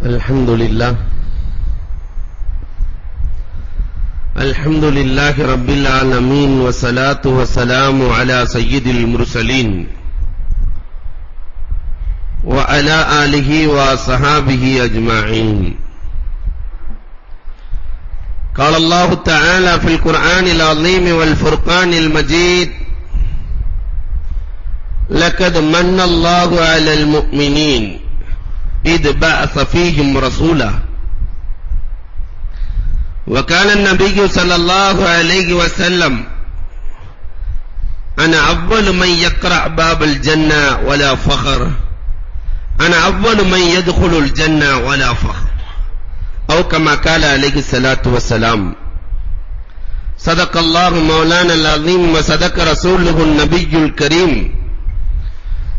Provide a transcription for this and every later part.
الحمد لله رب العالمين والصلاة والسلام على سيد المرسلين وعلى آله وصحابه أجمعين. قال الله تعالى في القرآن العظيم والفرقان المجيد: لقد من الله على المؤمنين إذ بعث فيهم رسولا. وكان النبي صلى الله عليه وسلم: أنا أول من يقرأ باب الجنة ولا فخر، أنا أول من يدخل الجنة ولا فخر، أو كما قال عليه الصلاة والسلام. صدق الله مولانا العظيم وصدق رسوله النبي الكريم،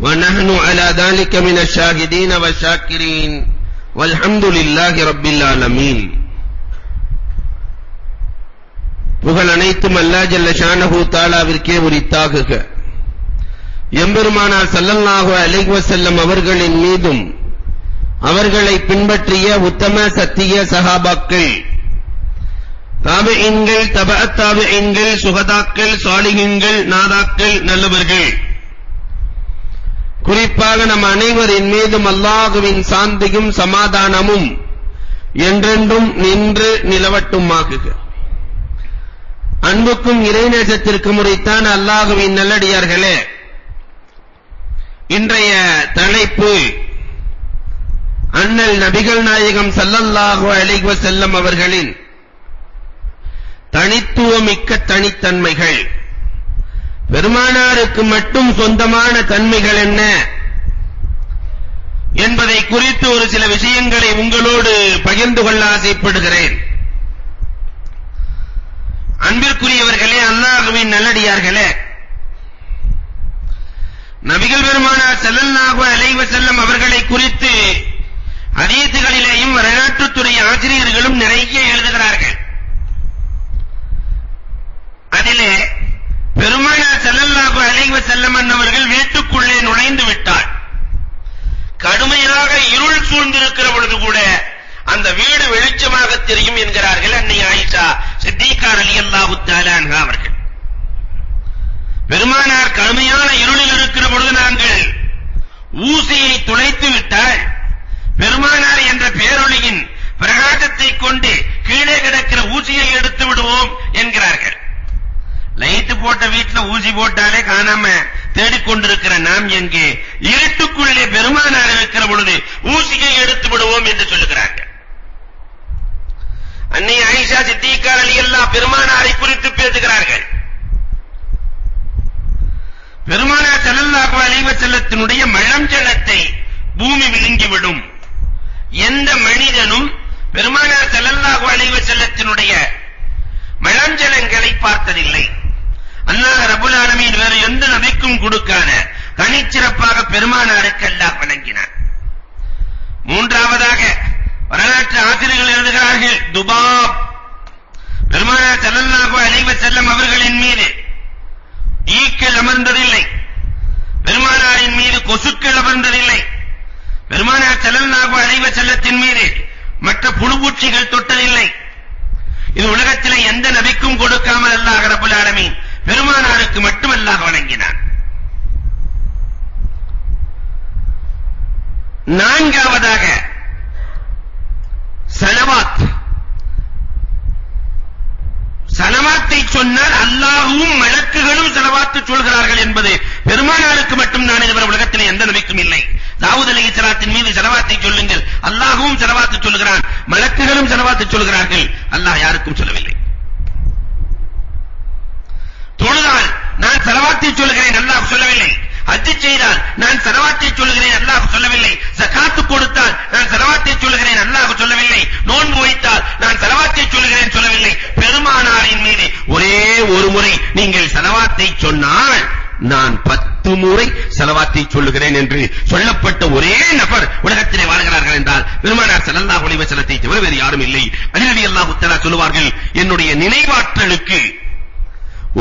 ونحن على ذلك من الشاهدين والشاكرين والحمد لله رب العالمين. புகழ் அனைத்தும் அல்லாஹ் ஜல்ல ஷானஹு தஆலாவிற்கே உரித்தாகுக. எம்பெருமானார் ஸல்லல்லாஹு அலைஹி வஸல்லம் அவர்களின் மீதும் அவர்களை பின்பற்றிய உத்தம சத்திய சஹாபாக்கள், தாபிஈன்கள், தபஅத் தாபிஈன்கள், சுஹதாக்கள், சாலிஹீன்கள், நாதாக்கள், நல்லவர்கள், குறிப்பாக நம் அனைவரின் மீதும் அல்லாஹ்வின் சாந்தியும் சமாதானமும் என்றென்றும் நின்று நிலவட்டுமாகுக. அன்புக்கும் இறைநேசத்திற்கும் உரித்தான அல்லாஹ்வின் நல்லடியார்களே, இன்றைய தலைப்பு அண்ணல் நபிகள் நாயகம் ஸல்லல்லாஹு அலைஹி வஸல்லம் அவர்களின் தனித்துவமிக்க தனித்தன்மைகள், பெருமானாருக்கு மட்டும் சொந்தமான தன்மைகள் என்ன என்பதை குறித்து ஒரு சில விஷயங்களை உங்களோடு பகிர்ந்து கொள்ள ஆசைப்படுகிறேன். அன்பிற்குரியவர்களே, அல்லாஹ்வின் நல்லடியார்களே, நபிகள் பெருமானார் ஸல்லல்லாஹு அலைஹி வஸல்லம் அவர்களை குறித்து ஹதீஸ்களிலேயும் வரலாற்றுத்துறை ஆசிரியர்களும் நிறைய எழுதுகிறார்கள். அதிலே பெருமானார் ஸல்லல்லாஹு அலைஹி வஸல்லம் அவர்கள் வீட்டுக்குள்ளே நுழைந்து விட்டார். கடுமையாக இருள் சூழ்ந்திருக்கிற பொழுது கூட அந்த வீடு வெளிச்சமாக தெரியும் என்கிறார்கள் அன்னை ஆயிஷா சித்திகா ரலியல்லாஹு தஆலா அன்ஹா அவர்கள். பெருமானார் கடுமையான இருளில் இருக்கிற பொழுது நாங்கள் ஊசியை துளைத்து விட்டால் பெருமானார் என்ற பேரொளியின் பிரகாசத்தை கொண்டு கீழே கிடக்கிற ஊசியை எடுத்து விடுவோம் என்கிறார்கள். லைட் போட்ட வீட்டுல ஊசி போட்டாலே காணாம தேடிக்கொண்டிருக்கிற நாம் எங்கே இருட்டுக்குள்ளே பெருமானார் இருக்கிற பொழுது ஊசியை எடுத்து விடுவோம் என்று சொல்லுகிறார்கள். அன்னை ஆயிஷா சித்திகா ரலியல்லாஹு பெருமானாரை குறித்து பேசுகிறார்கள். பெருமானார் ஸல்லல்லாஹு அலைஹி வஸல்லத்தினுடைய மழஞ்சலத்தை பூமி விழுங்கிவிடும். எந்த மனிதனும் பெருமானார் ஸல்லல்லாஹு அலைஹி வஸல்லத்தினுடைய மழஞ்சலங்களை பார்த்ததில்லை. அல்லாஹ் ரப்பல் ஆலமீன் வேறு எந்த நபிக்கும் கொடுக்காத தனிச்சிறப்பாக பெருமானாருக்கு அல்லாஹ் வழங்கினார். மூன்றாவதாக வரலாற்று ஆசிரியர்கள் எழுதுகிறார்கள், துபாப் பெருமானார் ஸல்லல்லாஹு அலைஹி வஸல்லம் அவர்களின் மீது ஈக்கள் அமர்ந்ததில்லை, பெருமானாரின் மீது கொசுக்கள் அமர்ந்ததில்லை, பெருமானார் ஸல்லல்லாஹு அலைஹி வஸல்லத்தின் மீது மற்ற புழுபூச்சிகள் தொட்டதில்லை. இது உலகத்திலே எந்த நபிக்கும் கொடுக்காமல் அல்லாஹ் ரப்பல் ஆலமீன் பெருமானாருக்கு மட்டும் அல்லாஹ் வழங்கினார். நான்காவதாக ஸலவாத். ஸலவாத்தை சொன்னால் அல்லாஹ்வும் மலக்குகளும் ஸலவாத்து சொல்கிறார்கள் என்பது பெருமானாருக்கு மட்டும் தான், இதுவரை உலகத்தில் எந்த நபிக்கும் இல்லை. தாவூத் அலைஹிஸ்ஸலாத்தின் மீது ஸலவாத்தை சொல்லுங்கள், அல்லாஹ்வும் ஸலவாத்து சொல்கிறான், மலக்குகளும் ஸலவாத்து சொல்கிறார்கள், அல்லாஹ் யாருக்கும் சொல்லவில்லை. தொழுதால் நான் ஸலவாத்தை சொல்கிறேன், அல்லாஹ் சொல்லவில்லை. ஹஜ் செய்தால் நான் ஸலவாத்தை சொல்கிறேன், அல்லாஹ் சொல்லவில்லை. ஜகாத் கொடுத்தால் நான் ஸலவாத்தை சொல்கிறேன், அல்லாஹ் சொல்லவில்லை. நோன்பு வைத்தால் நான் ஸலவாத்தை சொல்கிறேன், சொல்லவில்லை. பெருமானாரின் மீது ஒரே ஒரு முறை நீங்கள் ஸலவாத்தை சொன்னால் நான் 10 முறை ஸலவாத்தை சொல்லுகிறேன் என்று சொல்லப்பட்ட ஒரே நபர் உலகத்திலே வாழ்கிறார்கள் என்றால் பெருமானார் ஸல்லல்லாஹு அலைஹி வஸல்லத்தை தவிர வேறு யாரும் இல்லை. அலி ரலியல்லாஹு தஆலா சொல்வார்கள், என்னுடைய நினைவாற்றலுக்கு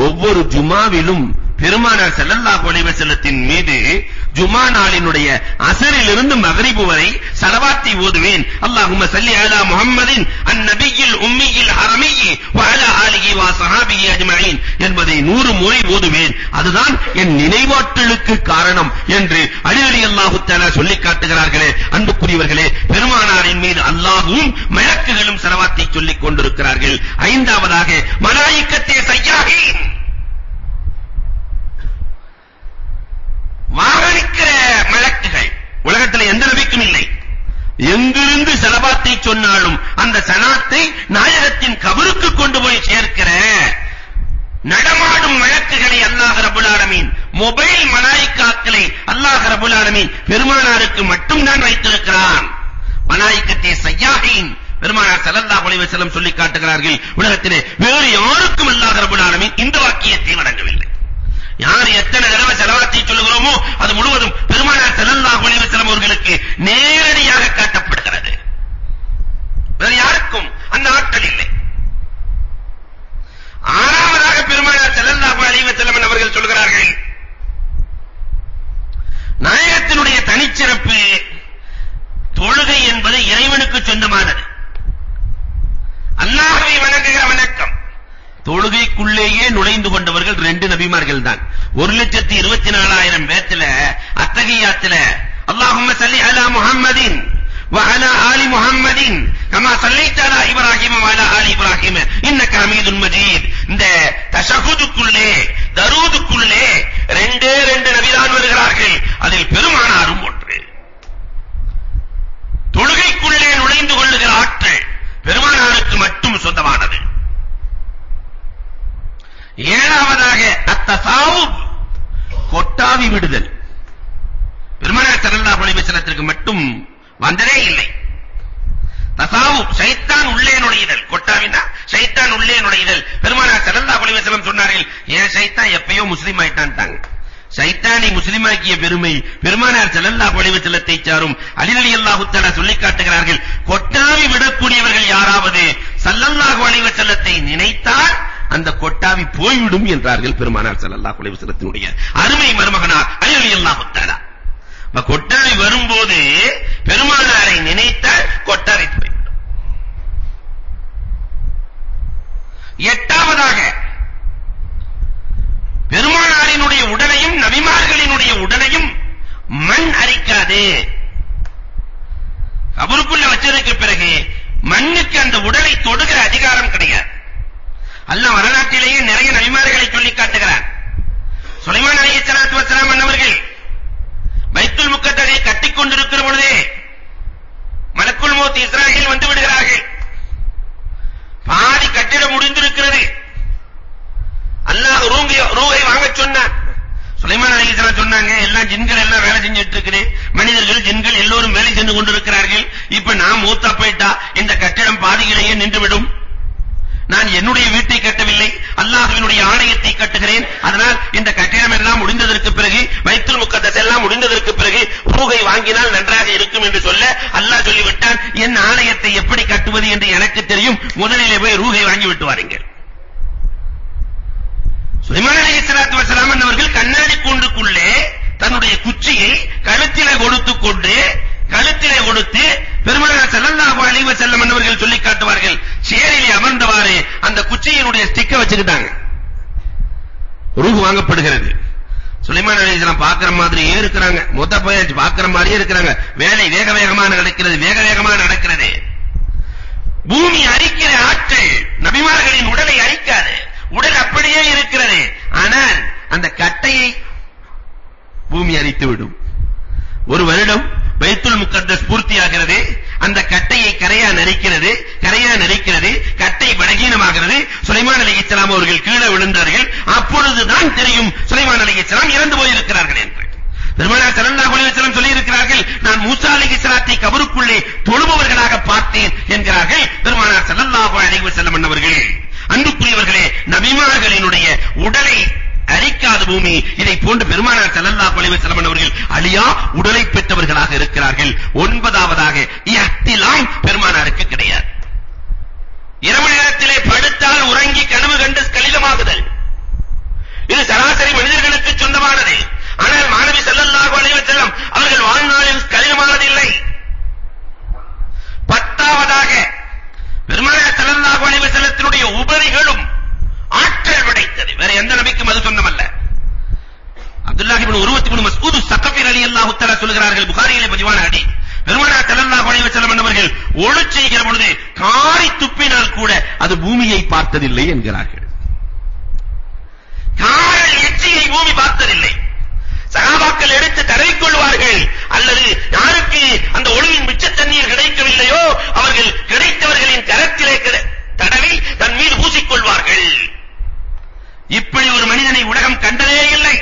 ஒவ்வொரு ஜுமாவிலும் பெருமானார் ஸல்லல்லாஹு அலைஹி வஸல்லத்தின் மீது ஜுமா நாளினுடைய அஸரிலிருந்து மக்ரிப் வரை ஸலவாத்தை ஓதுவேன். அல்லாஹும்ம ஸல்லி அலா முஹம்மதின் அன்-நபியில் உம்மியில் அரமியி வ அலா ஆலிஹி வ ஸஹாபிஹி அஜ்மஈன் என்பதை 100 முறை ஓதுவேன். அதுதான் என் நினைவாற்றலுக்கு காரணம் என்று அலி ரலியல்லாஹு தஆலா சொல்லிக் காட்டுகிறார்களே. அன்புக்குரியவர்களே, பெருமானாரின் மீது அல்லாஹ்வும் மலக்குகளும் ஸலவாத்தை சொல்லிக் கொண்டிருக்கிறார்கள். ஐந்தாவதாக மலாயிக்கத்தே சய்யாஹீன், வாகனிக்கிற மலக்குகள் உலகத்தில் எந்த நபிக்கும் இல்லை. எங்கிருந்து ஸலவாத்தை சொன்னாலும் அந்த ஸலாத்தை நாயகத்தின் கபருக்கு கொண்டு போய் சேர்க்கிற நடமாடும் மலக்குகளை அல்லாஹ் ரப்பல் ஆலமீன், மொபைல் மலாயிக்காக்களை அல்லாஹ் ரப்பல் ஆலமீன் பெருமானாருக்கு மட்டும் தான் வைத்திருக்கிறான். மலாயிக்கத்தே சய்யாஹீன் பெருமானார் ஸல்லல்லாஹு அலைஹி வஸல்லம் சொல்லி காட்டுகிறார்கள். உலகத்திலே வேறு யாருக்கும் அல்லாஹ் ரப்பல் ஆலமீன் இந்த வாக்கியத்தை வழங்கவில்லை. யார் எத்தனை தடவை ஸலவாத்தை சொல்லுகிறோமோ அது முழுவதும் பெருமானார் ஸல்லல்லாஹு அலைஹி வஸல்லம் அவர்களுக்கு நேரடியாக காட்டப்படுகிறது. வேறு யாருக்கும் அந்த ஆற்றல் இல்லை. ஆறாவதாக பெருமானார் ஸல்லல்லாஹு அலைஹி வஸல்லம் அவர்கள் சொல்கிறார்கள், நாயகத்தினுடைய தனிச்சிறப்பு தொழுகை என்பது இறைவனுக்கு சொந்தமானது. அல்லாஹ்வை வணங்குகிற வணக்கம். தொழுகைக்குள்ளேயே நுழைந்து கொண்டவர்கள் 2 நபிமார்கள் தான். 1,24,000 பேத்துல அத்தஹியாத்துல அல்லாஹும்ம ஸல்லி அலா முஹம்மதின் வ அலா ஆலி முஹம்மதின் கமா ஸல்லைத அலா இப்ராஹீம் வ அலா ஆலி இப்ராஹீம் இன்னக ஹமீதுன் மஜீத், இந்த தஷஹுதுக்குள்ளே தரூதுக்குள்ளே 2 நபிதான் வருகிறார்கள். அதில் பெருமானாரும் ஒன்று. தொழுகைக்குள்ளே நுழைந்து கொள்ளுகிற ஆற்றல் பெருமானாருக்கு மட்டும் சொந்தமானது. ஏழாவதாக அத்தசாவுப், கொட்டாவி விடுதல் பெருமானார் ஸல்லல்லாஹு அலைஹி வஸல்லத்திற்கு மட்டும் வந்ததே இல்லை. தசாவுப் ஷைத்தான் உள்ளே நுழைதல், கொட்டாவினா ஷைத்தான் உள்ளே நுழைதல். பெருமானார் ஸல்லல்லாஹு அலைஹி வஸல்லம் சொன்னார்கள், ஏன் ஷைத்தான் எப்பயோ முஸ்லிம் ஆயிட்டான்ட்டாங்க. ஷைத்தானை முஸ்லிமாக்கிய பெருமை பெருமானார் ஸல்லல்லாஹு அலைஹி வஸல்லத்தை சாரும். அலி ரலியல்லாஹு தஆலா சொல்லி காட்டுகிறார்கள், கொட்டாவி விடக்கூடியவர்கள் யாராவது ஸல்லல்லாஹு அலைஹி வஸல்லத்தை நினைத்தால் அந்த கொட்டாவி போய்விடும் என்றார்கள் பெருமானார் ஸல்லல்லாஹு அலைஹி வஸல்லத்தினுடைய அருமை மருமகனார் அலி ரலியல்லாஹு தஆலா. கொட்டாவி வரும்போது பெருமானாரை நினைத்தால் கொட்டாவி போய்விடும். எட்டாவதாக பெருமானாரினுடைய உடலையும் நபிமார்களினுடைய உடலையும் மண் அரிக்காது. கபருக்குள்ள வச்சதுக்கு பிறகு மண்ணுக்கு அந்த உடலை தொடுகிற அதிகாரம் கிடையாது. அல்லாஹ் வரலாற்றிலேயே நிறைய நபிமார்களை சொல்லி காட்டுகிறார். சுலைமான் அலைஹிஸ்ஸலாத்து வஸ்ஸலாம் அன்னவர்கள் பைத்துல் முக்கத்தஸை கட்டிக் கொண்டிருக்கிற பொழுதே மலக்குல் மௌத் இஸ்ராயீல் வந்து விடுகிறார்கள். பாதி கட்டிடம் முடிந்திருக்கிறது. அல்லாஹ் ரூஹை வாங்க சொன்னார். சுலைமான் அலைஹிஸ்ஸலாம் சொன்னாங்க, எல்லாம் ஜின்கள் எல்லாம் வேலை செஞ்சிட்டு இருக்குது, மனிதர்கள் ஜின்கள் எல்லோரும் வேலை செஞ்சு கொண்டிருக்கிறார்கள். இப்ப நான் மூத்தா போயிட்டா இந்த கட்டிடம் பாதியிலேயே நின்றுவிடும். நான் என்னுடைய வீட்டை கட்டவில்லை, அல்லாஹ்வினுடைய ஆலயத்தை கட்டுகிறேன். அதனால் இந்த கட்டிடம் எல்லாம் முடிந்ததற்கு பிறகு, பைத்துல் முக்கத்தஸ் எல்லாம் முடிந்ததற்கு பிறகு ரூஹை வாங்கினால் நன்றாக இருக்கும் என்று சொல்ல அல்லாஹ் சொல்லிவிட்டான், என் ஆலயத்தை எப்படி கட்டுவது என்று எனக்கு தெரியும், முதலிலே போய் ரூஹை வாங்கி விட்டு வாருங்கள். சுலைமான் அலைஹிஸ்ஸலாத்து வஸ்ஸலாம் அவர்கள் கண்ணாடி கூண்டுக்குள்ளே தன்னுடைய குச்சியை கழுத்திலே கொடுத்து பெருமானார் ஸல்லல்லாஹு அலைஹி வஸல்லம் அவர்கள் சொல்லி காட்டுவார்கள், சேரிலே அமர்ந்தவாறு அந்த குச்சியினுடைய ஸ்டிக்கை வச்சுக்கிட்டாங்க. ரூஹ் வாங்கப்படுகிறது. சுலைமான் அலைஹிஸ்ஸலாம் பார்க்கிற மாதிரியே இருக்கிறாங்க, மொத்த போயாச்சு பார்க்கிற மாதிரியே இருக்கிறாங்க. வேலை வேக வேகமாக நடக்கிறது. பூமி அரிக்கிற ஆற்றல் நபிமார்களின் உடலை அரிக்காது. உடல் அப்படியே இருக்கிறது. ஆனால் அந்த கட்டையை பூமி அரித்து விடும். ஒரு வருடம் பைத்துல் முக்கத்தஸ் பூர்த்தியாகிறது. அந்த கட்டையை கரையா நரிக்கிறது. கட்டை பலகீனமாகிறது. சுலைமான் அலைஹிஸ்ஸலாம் அவர்கள் கீழே விழுந்தார்கள். அப்பொழுதுதான் தெரியும் சுலைமான் அலைஹிஸ்ஸலாம் இறந்து போயிருக்கிறார்கள் என்று. பெருமானார் ஸல்லல்லாஹு அலைஹி வஸல்லம் சொல்லி இருக்கிறார்கள், நான் மூசா அலைஹிஸ்ஸலாத்தை கபருக்குள்ளே தொழுபவர்களாக பார்த்தேன் என்கிறார்கள் பெருமானார் ஸல்லல்லாஹு அலைஹி வஸல்லம் அவர்கள். அன்புக்குரியவர்களே, நபிமார்களினுடைய உடலை அரிக்காத பூமி. இதை போன்று பெருமானார் ஸல்லல்லாஹு அலைஹி வஸல்லம் அவர்கள் அழியா உடலை பெற்றவர்களாக இருக்கிறார்கள். ஒன்பதாவதாக இஹ்திலாம் பெருமானாருக்கு கிடையாது. இரவு நேரத்திலே படுத்தால் உறங்கி கனவு கண்டு கலிலமாகுதல், இது சராசரி மனிதர்களுக்கு செய்கிற பொழுது காரி துப்பினால் கூட அது பூமியை பார்த்ததில்லை என்கிறார்கள். காரல் எச்சியை பூமி பார்த்ததில்லை. சகாபாக்கள் எடுத்து தடவிக் கொள்வார்கள். அல்லது யாருக்கு அந்த ஒளியின் மிச்ச தண்ணீர் கிடைக்கவில்லையோ அவர்கள் கிடைத்தவர்களின் கரத்திலே தடவி தன் மீது பூசிக்கொள்வார்கள். இப்படி ஒரு மனிதனை உலகம் கண்டதே இல்லை.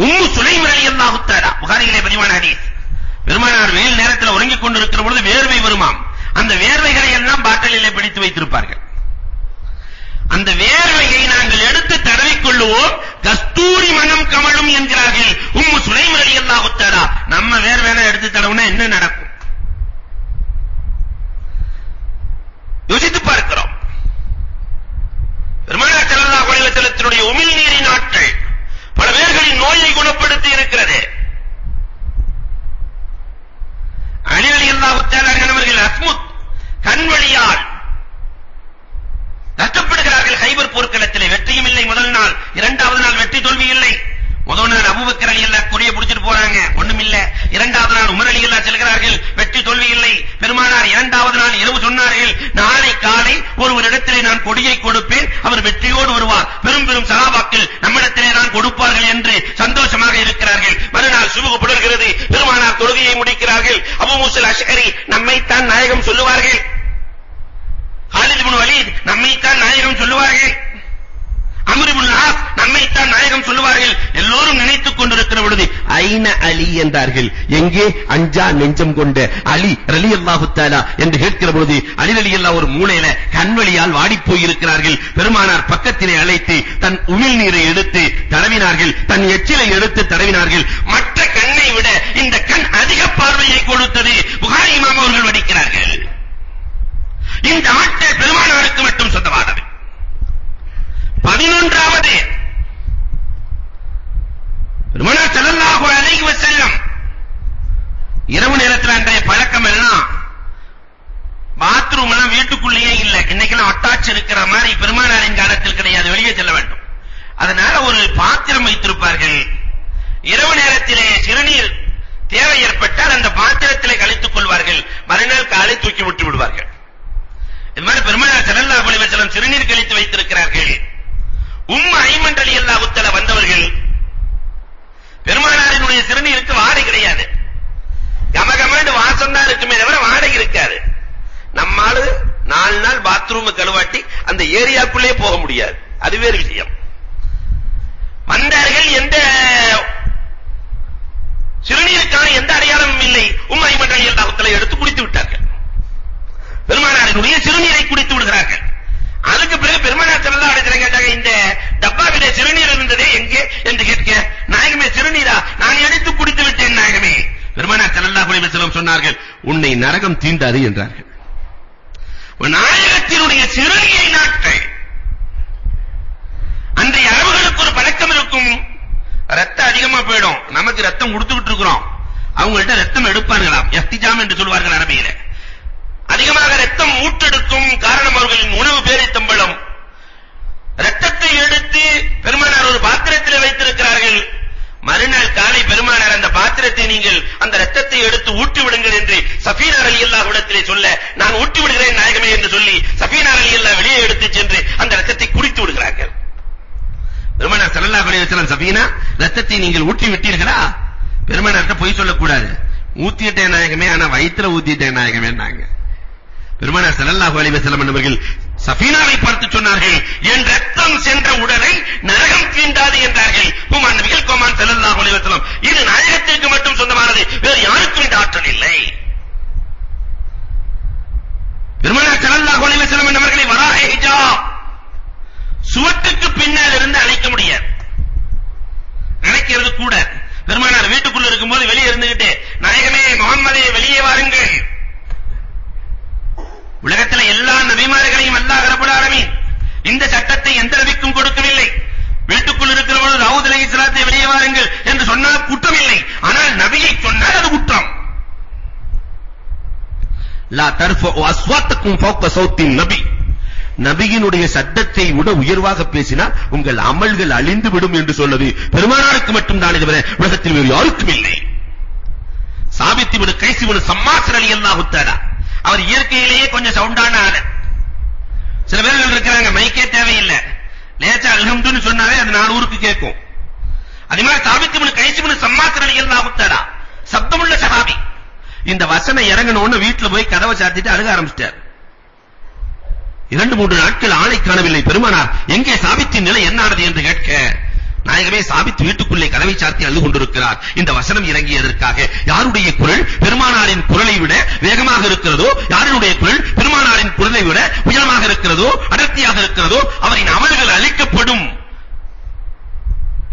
உம்மு சுலைம் ரலியல்லாஹு தஆலா புகாரியிலே பதிவான ஹதீஸ். பெருமானார் வெயில் நேரத்தில் உறங்கிக் கொண்டிருக்கிற பொழுது வேர்வை வருமாம். அந்த வேர்வைகளை எல்லாம் பாட்டிலிலே பிடித்து வைத்திருப்பார்கள். அந்த வேர்வையை நாங்கள் எடுத்து தடவிக் கொள்ளுவோம், கஸ்தூரி மனம் கமழும் என்கிறார்கள் உம்மு சுலைம் ரலியல்லாஹு தஆலா. நம்ம வேர்வையை எடுத்து தடவுனா என்ன நடக்கும்? யோசித்து பார்க்கிறோம். பெருமானார் ஸல்லல்லாஹு அலைஹி வஸல்லத்தினுடைய உமிழ்நீரின் ஆற்றல் பல பேர்களின் நோயை குணப்படுத்தி இருக்கிறது. அலி ரலியல்லாஹு தஆலா அவர்கள் அஸ்முத் கண்வழியால் நஷ்டப்படுகிறார்கள். கைபர் போர்க்களத்திலே வெற்றியும் இல்லை. முதல் நாள், இரண்டாவது நாள் வெற்றி தோல்வி இல்லை. முதல் நாள் அபூபக்கர் ரலியல்லாஹு கொடியை பிடிச்சிட்டு போறாங்க, ஒண்ணும் இல்ல. இரண்டாவது நாள் உமர் ரலியல்லாஹு செல்கிறார்கள், வெற்றி தோல்வி இல்லை. பெருமானார் இரண்டாவது நாள் இரவு சொன்னார்கள், நாளை காலை ஒருவரிடத்திலே நான் கொடியை கொடுப்பேன், அவர் வெற்றியோடு வருவார், பெரும் பெரும் சஹாபாக்கள் நம்மிடத்திலே நான் கொடுப்பார்கள் என்று சந்தோஷமாக இருக்கிறார்கள். மறுநாள் சுபஹ் புலர்கிறது, பெருமானார் தொழுகையை முடிக்கிறார்கள். அபூ மூஸா அஷ்அரி நம்மைத்தான் நாயகம் சொல்லுவார்கள், காலித் இப்னு வலீத் நம்மைத்தான் நாயகம் சொல்லுவார்கள், அம்ர் இப்னு ஆஸ் நம்மைத்தான் நாயகம் சொல்லுவார்கள். எல்லோரும் நினைத்துக் கொண்டிருக்கிற பொழுது ஐன அலி என்றார்கள். எங்கே? அஞ்சா நெஞ்சம் கொண்ட அலி ரலியல்லாஹு தஆலா என்று கேட்கிற பொழுது அலி ரலியல்லாஹு ஒரு மூலையில கண்வழியால் வாடிப் போய் இருக்கிறார்கள். பெருமானார் பக்கத்திலே அழைத்து தன் உமிழ் நீரை எடுத்து தடவினார்கள், தன் எச்சிலை எடுத்து தடவினார்கள். மற்ற கண்ணை விட இந்த கண் அதிக பார்வையை கொடுத்தது. புகாரி இமாம் அவர்கள் வடிக்கிறார்கள். இந்த ஆற்றல் பெருமானாருக்கு மட்டும் சொந்தமானது. 11வது பெருமானார் ஸல்லல்லாஹு அலைஹி வஸல்லம் இரவு நேரத்தில் அன்றைய பழக்கம் எல்லாம் பாத்ரூம் எல்லாம் வீட்டுக்குள்ளேயே இல்ல. இன்னைக்கெல்லாம் அட்டாச் இருக்கிற மாதிரி பெருமானாரின் காலத்தில் கிடையாது, வெளியே செல்ல வேண்டும். அதனால ஒரு பாத்திரம் வைத்திருப்பார்கள். இரவு நேரத்திலே சிறுநீர் தேவை ஏற்பட்டால் அந்த பாத்திரத்திலே கழித்துக் கொள்வார்கள். மறுநாள் காலை தூக்கி விட்டு விடுவார்கள். இது மாதிரி பெருமானார் ஸல்லல்லாஹு அலைஹி வஸல்லம் சிறுநீர் கழித்து வைத்திருக்கிறார்கள். உம்மு ஐமன் ரலியல்லாஹு தஆலா வந்தவர்கள். பெருமானாரினுடைய சிறுநீருக்கு வாடை கிடையாது, கமகமன்னு வாசம் தான் இருக்குமே தவிர வாடை இருக்காது. நம்மால 4 நாள் பாத்ரூம் கழுவாட்டி அந்த ஏரியாக்குள்ளே போக முடியாது, அது வேறு விஷயம். வந்தார்கள், எந்த சிறுநீருக்கான எந்த அடையாளமும் இல்லை. உம்மு ஐமன் ரலியல்லாஹு தஆலா எடுத்து குடித்து விட்டார்கள். பெருமானாரினுடைய சிறுநீரை குடித்து விடுகிறார்கள். அதுக்கு பிறகு பெருமானார் ஸல்லல்லாஹு அலைஹி வஸல்லம் கேட்டாங்க, இந்த டப்பாவிலே சிறுநீர் இருந்ததே எங்கே என்று கேட்க, நாயகமே சிறுநீரா? நான் எடுத்து குடித்து விட்டேன் நாயகமே. பெருமானார் ஸல்லல்லாஹு அலைஹி வஸல்லம் சொன்னார்கள், உன்னை நரகம் தீண்டாது என்றார்கள். நாயகத்தினுடைய சிறுநீரை நாட்கள் அன்றைய அரபுகளுக்கு ஒரு பழக்கம் இருக்கும், ரத்தம் அதிகமா போயிடும். நமக்கு ரத்தம் கொடுத்துக்கிட்டு இருக்கிறோம், அவங்கள்ட்ட ரத்தம் எடுப்பார்களாம், இஹ்திஜாம் என்று சொல்வார்கள் அரபியில. அதிகமாக ரத்தம் ஊற்றெடுக்கும் காரணம் அவர்களின் உணவு பேரித்தம்பளம். ரத்தத்தை எடுத்து பெருமானார் ஒரு பாத்திரத்தில் வைத்திருக்கிறார்கள். மறுநாள் காலை பெருமானார் அந்த பாத்திரத்தை நீங்கள் அந்த ரத்தத்தை எடுத்து ஊட்டி விடுங்கள் என்று சஃபீனா ரலியல்லாஹு இடத்திலே சொல்ல, நான் ஊட்டி விடுகிறேன் நாயகமே என்று சொல்லி சஃபீனா ரலியல்லாஹு வெளியே எடுத்து சென்று அந்த ரத்தத்தை குடித்து விடுகிறார்கள். பெருமானார் ஸல்லல்லாஹு அலைஹி வஸல்லம், சஃபீனா ரத்தத்தை நீங்கள் ஊட்டி விட்டீர்களா? பெருமானார்ட்ட போய் சொல்லக்கூடாது, ஊத்திட்டேன் நாயகமே, ஆனா வயித்துல ஊத்திட்டேன் நாயகமேன்னாங்க. பெருமானார் ஸல்லல்லாஹு அலைஹி வஸல்லம் அவர்கள் சஃபீனாவை பார்த்து சொன்னார்கள், என் ரத்தம் சென்ற உடலை நரகம் தீண்டாது என்றார்கள். ஹுமான் நபிகள் கோமான் ஸல்லல்லாஹு அலைஹி வஸல்லம், இது நாயகத்திற்கு மட்டும் சொந்தமானது, வேறு யாருக்கும் இந்த ஆற்றல் இல்லை. பெருமானார் ஸல்லல்லாஹு அலைஹி வஸல்லம் அவர்களை வராஹ ஹிஜாப், சுவற்றுக்கு பின்னால் இருந்து அழைக்க முடியாது, அழைக்கிறது கூட. பெருமானார் வீட்டுக்குள்ள இருக்கும்போது வெளியே இருந்துகிட்டு, நாயகமே முஹம்மதே வெளியே வாருங்கள். உலகத்தில் எல்லா நபிமார்களையும் அல்லாஹ் ரப்பல் ஆலமீன் இந்த சட்டத்தை எந்த நபிக்கும் கொடுக்கவில்லை. வீட்டுக்குள் இருக்கிறவர்கள் தாவூத் அலைஹிஸ்ஸலாத்தை வெளியே வாருங்கள் என்று சொன்னால் குற்றம் இல்லை, ஆனால் நபியை சொன்னால் அது குற்றம். லா தர்ஃபு அஸ்வாத்தக்கும் ஃபௌக சௌத்தின் நபி, நபியினுடைய சத்தத்தை விட உயர்வாக பேசினால் உங்கள் அமல்கள் அழிந்து விடும் என்று சொன்னது பெருமானாருக்கு மட்டும் தான், இதுவரை உலகத்தில் வேறு யாருக்கும் இல்லை. சாபித் இப்னு கைஸ் இப்னு சம்மாஸ் ரலியல்லாஹு தஆலா அவர் இயற்கையிலேயே கொஞ்சம் சவுண்டான ஆளு. சில பேர்கள் இருக்காங்க மைக்கே தேவையில்லை, லேசா அல்ஹம்துன்னு சொன்னாலே அது 4 ஊருக்கு கேட்கும். அதே மாதிரி சாபித் இப்னு கைஸ் இப்னு சம்மாஸ் ரலியல்லாஹு தஆலா சப்தமுள்ள சஹாபி. இந்த வசனம் இறங்கணும்னு வீட்டுல போய் கதவை சாத்திட்டு அழுக ஆரம்பிச்சிட்டார். 2-3 நாட்கள் ஆளை காணவில்லை. பெருமானார் எங்கே சாபித்தின் நிலை என்னானது என்று கேட்க, நாயகமே சாபித் வீட்டுக்குள்ளே கதவை சாத்தி அழுது கொண்டிருக்கிறார். இந்த வசனம் இறங்கியதற்காக யாருடைய குரல் பெருமானாரின் குரலை விட வேகமாக இருக்கிறதோ, யாருடைய குரல் பெருமானாரின் குரலை விட உயரமாக இருக்கிறதோ, அடர்த்தியாக இருக்கிறதோ அவரின் அமல்கள் அளிக்கப்படும்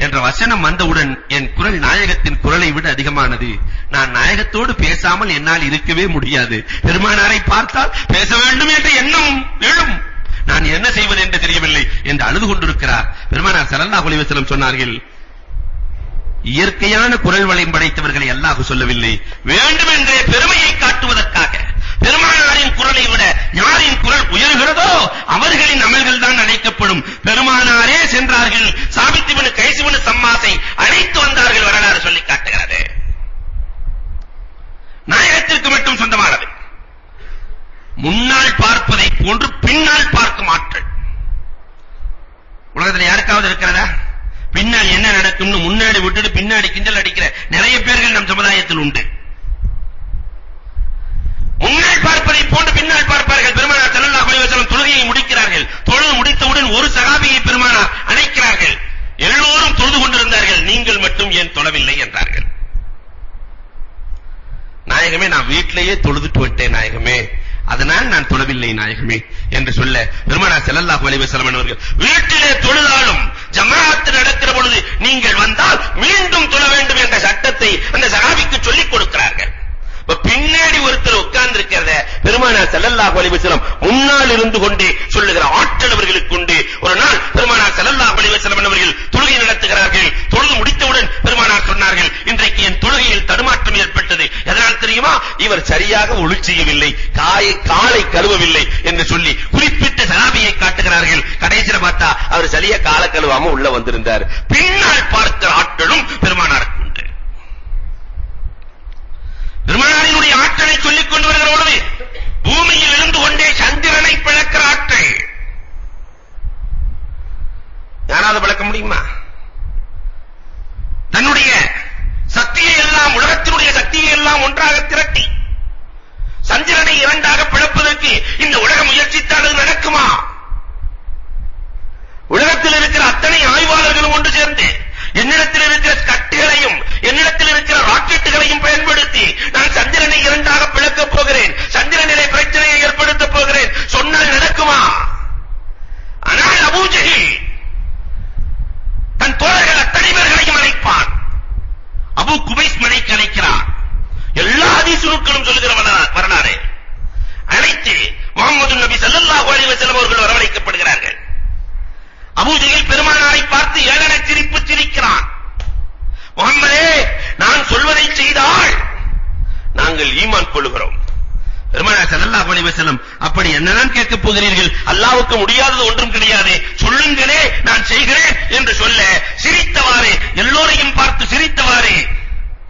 என்ற வசனம் வந்தவுடன் என் குரல் நாயகத்தின் குரலை விட அதிகமானது. நான் நாயகத்தோடு பேசாமல் என்னால் இருக்கவே முடியாது. பெருமானாரை பார்த்தால் பேச வேண்டும் என்ற எண்ணம் எழும். நான் என்ன செய்வது என்று தெரியவில்லை என்று அழுது கொண்டிருக்கிறார். பெருமானார் ஸல்லல்லாஹு அலைஹி வஸல்லம் சொன்னார்கள், இயற்கையான குரல் வளம் படைத்தவர்களை அல்லாஹ் சொல்லவில்லை, வேண்டுமென்றே பெருமையை காட்டுவதற்காக பெருமானாரின் குரலை விட யாரின் குரல் உயர்கிறதோ அவர்களின் அமல்கள் தான் அழைக்கப்படும். பெருமானாரே சென்றார்கள், சாபித் இப்னு கைஸ் இப்னு சம்மாஸை அழைத்து வந்தார்கள். வரலாறு சொல்லி காட்டுகிறது. நாயகத்திற்கு மட்டும் சொந்தமானது. முன்னால் பார்ப்பதை போன்று பின்னால் பார்க்கும் ஆற்றல் உலகத்தில் யாருக்காவது இருக்கிறதா? பின்னால் என்ன நடக்கும்னு முன்னாடி விட்டுட்டு பின்னாடி கிண்டல் அடிக்கிற நிறைய பேர்கள் நம் சமுதாயத்தில் உண்டு. முன்னால் பார்ப்பதை போன்று பின்னால் பார்ப்பார்கள். பெருமானார் ஸல்லல்லாஹு அலைஹி வஸல்லம் தொழுகையை முடிக்கிறார்கள். தொழுது முடித்தவுடன் ஒரு சஹாபியை பெருமானார் அழைக்கிறார்கள். எல்லோரும் தொழுது கொண்டிருந்தார்கள், நீங்கள் மட்டும் ஏன் தொழவில்லை என்றார்கள். நாயகமே, நான் வீட்டிலேயே தொழுதுட்டு விட்டேன் நாயகமே, அதனால் நான் தொழவில்லை நாயகமே என்று சொல்ல, பெருமானார் ஸல்லல்லாஹு அலைஹி வஸல்லம் அவர்கள் வீட்டிலே தொழுதாலும் ஜமாஅத் நடக்கிற பொழுது நீங்கள் வந்தால் மீண்டும் தொழ வேண்டும் என்ற சட்டத்தை அந்த சஹாபிக்கு சொல்லிக் கொடுக்கிறார்கள். பின்னாடி ஒருத்தர் உட்கார்ந்து இருக்கிறத பெருமானார் ஸல்லல்லாஹு அலைஹி வஸல்லம் முன்னால் இருந்து கொண்டே சொல்லுகிற ஆற்றல் அவர்களுக்கு உண்டு. ஒரு நாள் பெருமானார் ஸல்லல்லாஹு அலைஹி வஸல்லம் அவர்கள் தொழுகை நடத்துகிறார்கள். தொழுது முடித்தவுடன் பெருமானார் சொன்னார்கள், இன்றைக்கு என் தொழுகையில் தடுமாற்றம் ஏற்பட்டது. எதனால் தெரியுமா? இவர் சரியாக ஒளி செய்யவில்லை, காலை கழுவவில்லை என்று சொல்லி குறிப்பிட்ட சஹாபியை காட்டுகிறார்கள். கடைசியில் பார்த்தா அவர் சரியா காலை கழுவாம உள்ள வந்திருந்தார். பின்னால் பார்க்கிற ஆற்றலும் பெருமானாருக்கு உண்டு. பெருமானாரினுடைய ஆற்றலை சொல்லிக் கொண்டு வருகிற பொழுது பூமியில் இருந்து கொண்டே சந்திரனை பிளக்கிற ஆற்றல் யாராவது பிளக்க முடியுமா? தன்னுடைய சக்தியை எல்லாம், உலகத்தினுடைய சக்தியை எல்லாம் ஒன்றாக திரட்டி சந்திரனை இரண்டாக பிளப்பதற்கு இந்த உலகம் முயற்சித்தால் அது நடக்குமா? உலகத்தில் இருக்கிற அத்தனை ஆய்வாளர்களும் ஒன்று சேர்ந்து என்னிடத்தில் இருக்கிற கட்டுகளையும் என்னிடத்தில் இருக்கிற ராக்கெட்டுகளையும் பயன்படுத்தி நான் சந்திரனை இரண்டாக பிளக்கப் போகிறேன், சந்திரனிலே பிரச்சனையை ஏற்படுத்தப் போகிறேன் சொன்னால் நடக்குமா? ஆனால் அபூ ஜஹல் தன் தோழர்கள் அத்தனை பேர்களையும் அழைப்பான். அபூ குபைஸ் மலைக்கு அழைக்கிறார். எல்லா ஹதீஸ் நூல்களும் சொல்லுகிற வரலாறு. அழைத்து முஹம்மது நபி ஸல்லல்லாஹு அலைஹி வஸல்லம் அவர்கள் வரவழைக்கப்படுகிறார்கள். அபூ ஜஹல் பெருமானாரை பார்த்து ஏளன சிரிப்பு சிரிக்கிறான். முஹம்மதே, நான் சொல்வதை செய்தால் நாங்கள் ஈமான் கொள்கிறோம். பெருமானார் ஸல்லல்லாஹு அலைஹி வஸல்லம், அப்படி என்னதான் கேட்கப் போகிறீர்கள்? அல்லாஹ்வுக்கு முடியாதது ஒன்றும் கிடையாது, சொல்லுங்களே நான் செய்கிறேன் என்று சொல்ல சிரித்தவாறு, எல்லோரையும் பார்த்து சிரித்தவாறு.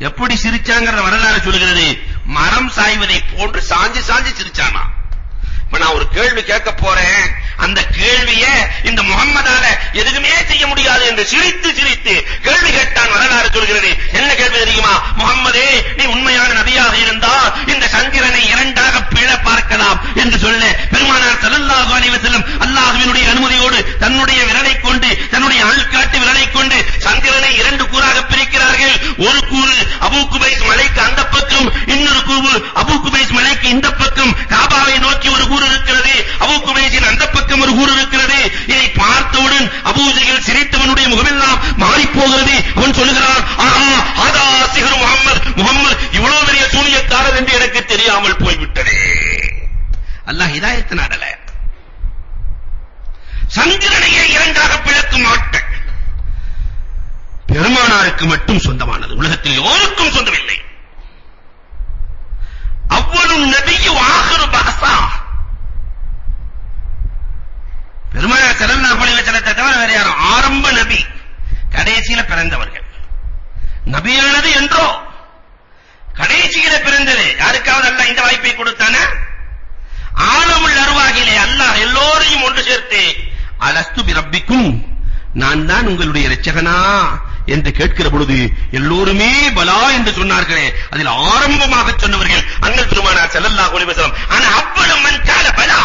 எப்படி சிரிச்சாங்கற வரலாறு சொல்கிறது. மரம் சாய்வதை போன்று சாஞ்சி சாஞ்சி சிரிச்சானா. இப்ப நான் ஒரு கேள்வி கேட்க போறேன், அந்த கேள்வியை இந்த முஹம்மதால எதுவுமே செய்ய முடியாது என்று சிரித்து சிரித்து கேள்வி கேட்டான் வரலாறு சொல்கிறது. என்ன கேள்வி தெரியுமா? முஹம்மதே, நீ உண்மையான நபியாக இருந்தால் இந்த சந்திரனை இரண்டாக பிள பார்க்கலாம் என்று சொல்ல பெருமானார் ஸல்லல்லாஹு அலைஹி வஸல்லம் அல்லாஹ்வினுடைய அனுமதியோடு தன்னுடைய விரலை கொண்டு, தன்னுடைய ஆள்காட்டி விரலை கொண்டு சந்திரனை இரண்டு கூறாக பிரிக்கிறார்கள். ஒரு கூறு அபூ குபைஸ் மலைக்கு அந்த பக்கம், இன்னொரு கூறு அபூ குபைஸ் மலைக்கு இந்த பக்கம். காபாவை நோக்கி ஒரு கூறு இருக்கிறது, அபூ குபைஸின் அந்த பக்கம் ஒரு கூறு இருக்கிறது. இதை பார்த்தவுடன் அபூ ஜஹல் சிரித்தவனுடைய முகமெல்லாம் மாறி போகிறது. அவன் சொல்லுகிறான், ஆஹா, ஹதா சிஹ்ரு முஹம்மது இவ்வளவு பெரிய சூனியக்காரர் என்று எனக்கு தெரியாமல் போய்விட்டதே. அல்லாஹ் ஹிதாயத் நாடல. சந்திரனையே இரண்டாக பிளக்கும் ஆற்றல் பெருமானாருக்கு மட்டும் சொந்தமானது, உலகத்தில் யாருக்கும் சொந்தமில்லை. அவ்வளவு நபியு ஆகிரு பஹஸா. பெருமானார் ஸல்லல்லாஹு அலைஹி வஸல்லத்தை தவிர வேற யாரும் ஆரம்ப நபி, கடைசியில பிறந்தவர்கள். நபியானது என்றோ கடைசியில ஒன்று சேர்த்து அலஸ்து பிரப்பிக்கும், நான் தான் உங்களுடைய இரட்சகனா என்று கேட்கிற பொழுது எல்லோருமே பலா என்று சொன்னார்களே, அதில் ஆரம்பமாக சொன்னவர்கள் அண்ணல் பெருமானார் ஸல்லல்லாஹு அலைஹி வஸல்லம். ஆனா அவ்வளவு மன்கால பலா,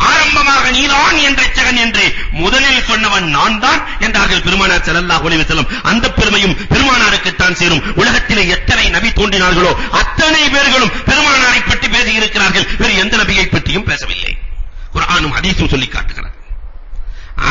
ஆரம்பமாக நீதான் என் இரட்சகன் என்று முதலில் சொன்னவன் நான் தான் என்றார்கள் பெருமானார் ஸல்லல்லாஹு அலைஹி வஸல்லம். அந்த பெருமையும் பெருமானாருக்குத்தான் சேரும். உலகத்திலே எத்தனை நபி தோன்றினார்களோ அத்தனை பேர்களும் பெருமானாரை பற்றி பேசி இருக்கிறார்கள், வேறு எந்த நபியை பற்றியும் பேசவில்லை. குர்ஆனும் ஹதீஸும் சொல்லி காட்டுகிறது.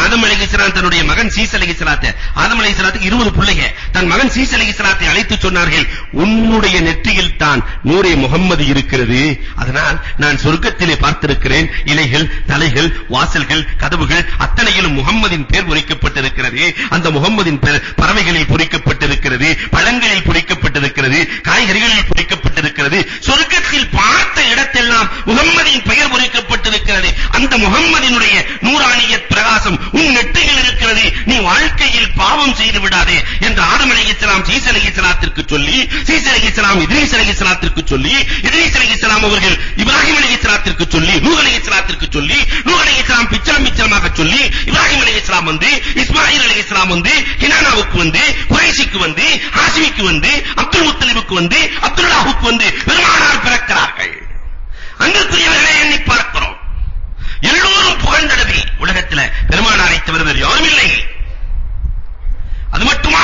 ஆதம் அலைஹிஸ்ஸலாம் தன்னுடைய மகன் சீஸ் அலைஹிஸ்ஸலாத்தை, ஆதம் அலைஹிஸ்ஸலாத்துக்கு 20 பிள்ளைங்க, தன் மகன் சீஸ் அலைஹிஸ்ஸலாத்தை அழைத்து சொன்னார்கள், உன்னுடைய நெற்றியில் தான் நூரே முஹம்மது இருக்கிறது, அதனால் நான் சொர்க்கத்திலே பார்த்திருக்கிறேன், இலைகள், தலைகள், வாசல்கள், கதவுகள் அத்தனையிலும் முஹம்மதின் பெயர் பொறிக்கப்பட்டிருக்கிறது. அந்த முஹம்மதின் பெயர் பறவைகளில் பொறிக்கப்பட்டிருக்கிறது, பழங்களில் பொறிக்கப்பட்டிருக்கிறது, காய்கறிகளில் பொறிக்கப்பட்டிருக்கிறது. சொர்க்கத்தில் பார்த்த இடத்தெல்லாம் முஹம்மதின் பெயர் பொறிக்கப்பட்டிருக்கிறது. அந்த முஹம்மதினுடைய நூரானியத் பிரகாசம் உன் நெற்றியில் இருக்கிறது, நீ வாழ்க்கையில் பாவம் செய்து விடாதே என்று ஆதம் அலைஹிஸ்ஸலாம் சீஸ் அலைஹிஸ்ஸலாத்திற்கு சொல்லி, சீஸ் அலைஹிஸ்ஸலாம் இத்ரீஸ் அலைஹிஸ்ஸலாத்திற்கு சொல்லி, இத்ரீஸ் அலைஹிஸ்ஸலாம் அவர்கள் இப்ராஹிம் அலைஹிஸ்ஸலாத்திற்கு சொல்லி, நூஹ் அலைஹிஸ்ஸலாத்திற்கு சொல்லி, நூஹ் அலைஹிஸ்ஸலாம் பிச்சலமாக சொல்லி, இப்ராஹிம் அலைஹிஸ்ஸலாம் வந்து, இஸ்மாயில் அலைஹிஸ்ஸலாம் வந்து, கினானாவுக்கு வந்து, குரைஷிக்கு வந்து, ஹாஷிமிக்கு வந்து, அப்துல் முத்தலிபுக்கு வந்து, அப்துல்லாஹுக்கு வந்து பெருமானார் பிறக்கிறார்கள். அன்பிற்குரியவர்களே, எண்ணி பார்க்கிறோம், எல்லோரும் புகழ்ந்தடவி உலகத்தில் பெருமானாரை தவிர வேறு யாரும் இல்லை. அது மட்டுமா,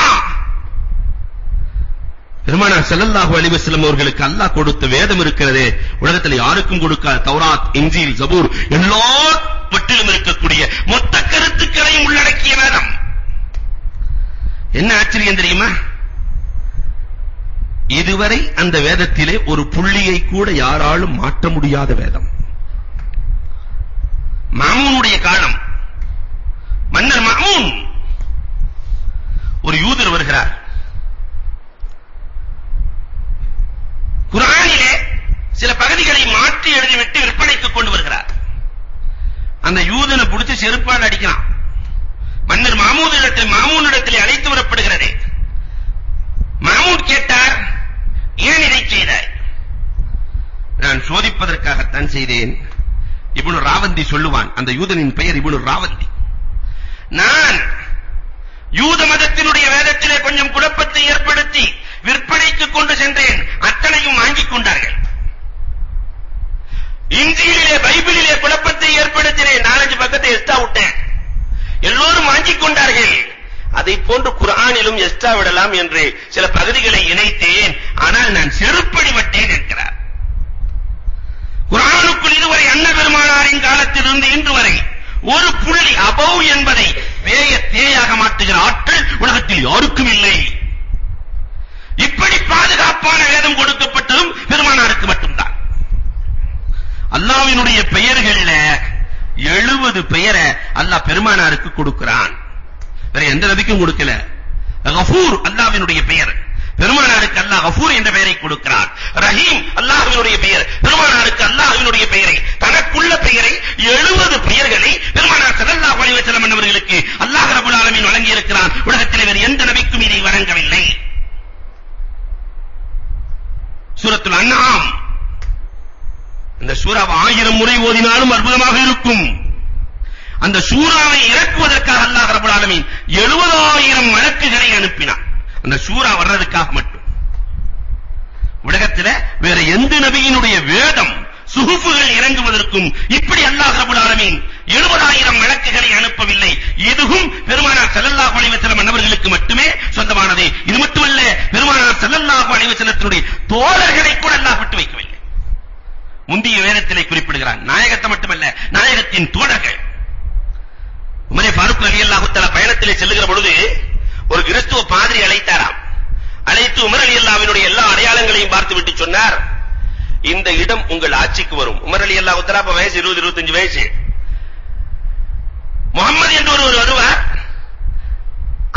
பெருமானார் ஸல்லல்லாஹு அலைஹி வஸல்லம் அவர்களுக்கு அல்லாஹ் கொடுத்த வேதம் இருக்கிறதே, உலகத்தில் யாருக்கும் கொடுக்காத தௌராத், இன்ஜீல், ஜபூர் எல்லாவற்றிலும் இருக்கக்கூடிய மொத்த கருத்துக்களையும் உள்ளடக்கிய வேதம். என்ன ஆச்சரியம் தெரியுமா? இதுவரை அந்த வேதத்திலே ஒரு புள்ளியை கூட யாராலும் மாற்ற முடியாத வேதம். மாமூனுடைய காலம், மன்னர் மாமூன், ஒரு யூதர் வருகிறார். குர்ஆனிலே சில பகுதிகளை மாற்றி எழுதிவிட்டு விற்பனைக்கு கொண்டு வருகிறார். அந்த யூதனை பிடிச்சு செருப்பால் அடிக்கிறான். மன்னர் மாமூனிடத்தில் அழைத்து வரப்படுகிறது. மாமூன் கேட்டார், ஏன் இதை செய்தாய்? நான் சோதிப்பதற்காகத்தான் செய்தேன். இப்னு ராவந்தி சொல்லுவான், அந்த யூதனின் பெயர் இப்னு ராவந்தி. நான் யூத மதத்தினுடைய வேதத்திலே கொஞ்சம் குழப்பத்தை ஏற்படுத்தி விற்பனைக்கு கொண்டு சென்றேன், அத்தனையும் வாங்கிக் கொண்டார்கள். இன்ஜீலிலே, பைபிளிலே குழப்பத்தை ஏற்படுத்தினேன், 4-5 பக்கத்தை எக்ஸ்ட்ரா விட்டேன், எல்லோரும் வாங்கிக் கொண்டார்கள். அதை போன்று குர்ஆனிலும் எக்ஸ்ட்ரா விடலாம் என்று சில பகுதிகளை இணைத்தேன், ஆனால் நான் செருப்படி விட்டேன் என்கிறார். குர்ஆனுக்குள் இதுவரை அண்ணல் பெருமானாரின் காலத்திலிருந்து இன்று வரை ஒரு புள்ளி அபவ் என்பதை வேய தேயாக மாற்றுகிற ஆற்றல் உலகத்தில் யாருக்கும் இல்லை. இப்படி பாதுகாப்பான வேதம் கொடுக்கப்பட்டதும் பெருமானாருக்கு மட்டும்தான். அல்லாஹ்வினுடைய பெயர்கள்ல 70 பெயரை அல்லாஹ் பெருமானாருக்கு கொடுக்கிறான், வேற எந்த நபிக்கும் கொடுக்கல. கஃபூர் அல்லாஹ்வினுடைய பெயர், பெருமானாருக்கு அல்லாஹ் கஃபூர் என்ற பெயரை கொடுக்கிறான். ரஹீம் அல்லாஹ்வினுடைய பெயர், பெருமானாருக்கு அல்லாஹ்வினுடைய பெயரை, தனக்குள்ள பெயரை 70 பெயர்களை பெருமானார் ஸல்லல்லாஹு அலைஹி வஸல்லம் அவர்களுக்கு அல்லாஹ் ரப்பல் ஆலமீன் வழங்கி இருக்கிறான். உலகத்தில் வேறு எந்த நபிக்கும் இதை வழங்கவில்லை. சூரத்துல் அன்ஆம், இந்த சூராவை 1000 முறை ஓதினாலும் அற்புதமாக இருக்கும். அந்த சூராவை இறக்குவதற்காக அல்லாஹ் ரப்பல் ஆலமீன் 70000 மலக்குகளை அனுப்பினான், அந்த சூரா வர்றதுக்காக மட்டும். உலகத்தில் வேற எந்த நபியினுடைய வேதம் சுஹுஃபுகள் இறங்குவதற்கும் இப்படி அல்லாஹ் ரப்பல் ஆலமீன் 70000 மலக்குகளை அனுப்பவில்லை. இதுவும் பெருமானார் ஸல்லல்லாஹு அலைஹி வஸல்லம் அவர்களுக்கு மட்டுமே சொந்தமானது. இது மட்டுமல்ல, பெருமானார் ஸல்லல்லாஹு அலைஹி வஸல்லத்தினுடைய தோழர்களை கூட அல்லாஹ் விட்டு வைக்கவில்லை. முந்திய வேதத்திலே குறிப்பிடுகிறான், நாயகத்தை மட்டுமல்ல, நாயகத்தின் தோழர்கள். உமரே ஃபாரூக் ரலியல்லாஹு தஆலா பயணத்திலே செல்லுகிற பொழுது ஒரு கிறிஸ்துவ பாதிரி அழைத்தாராம். அழைத்து உமர் ரலியல்லாஹுவினுடைய எல்லா அடையாளங்களையும் பார்த்துவிட்டு சொன்னார், இந்த இடம் உங்கள் ஆட்சிக்கு வரும். உமர் ரலியல்லாஹு தஆலா அப்ப வயசு 20-25 வயசு. முஹம்மது என்று ஒருவர் வருவார்,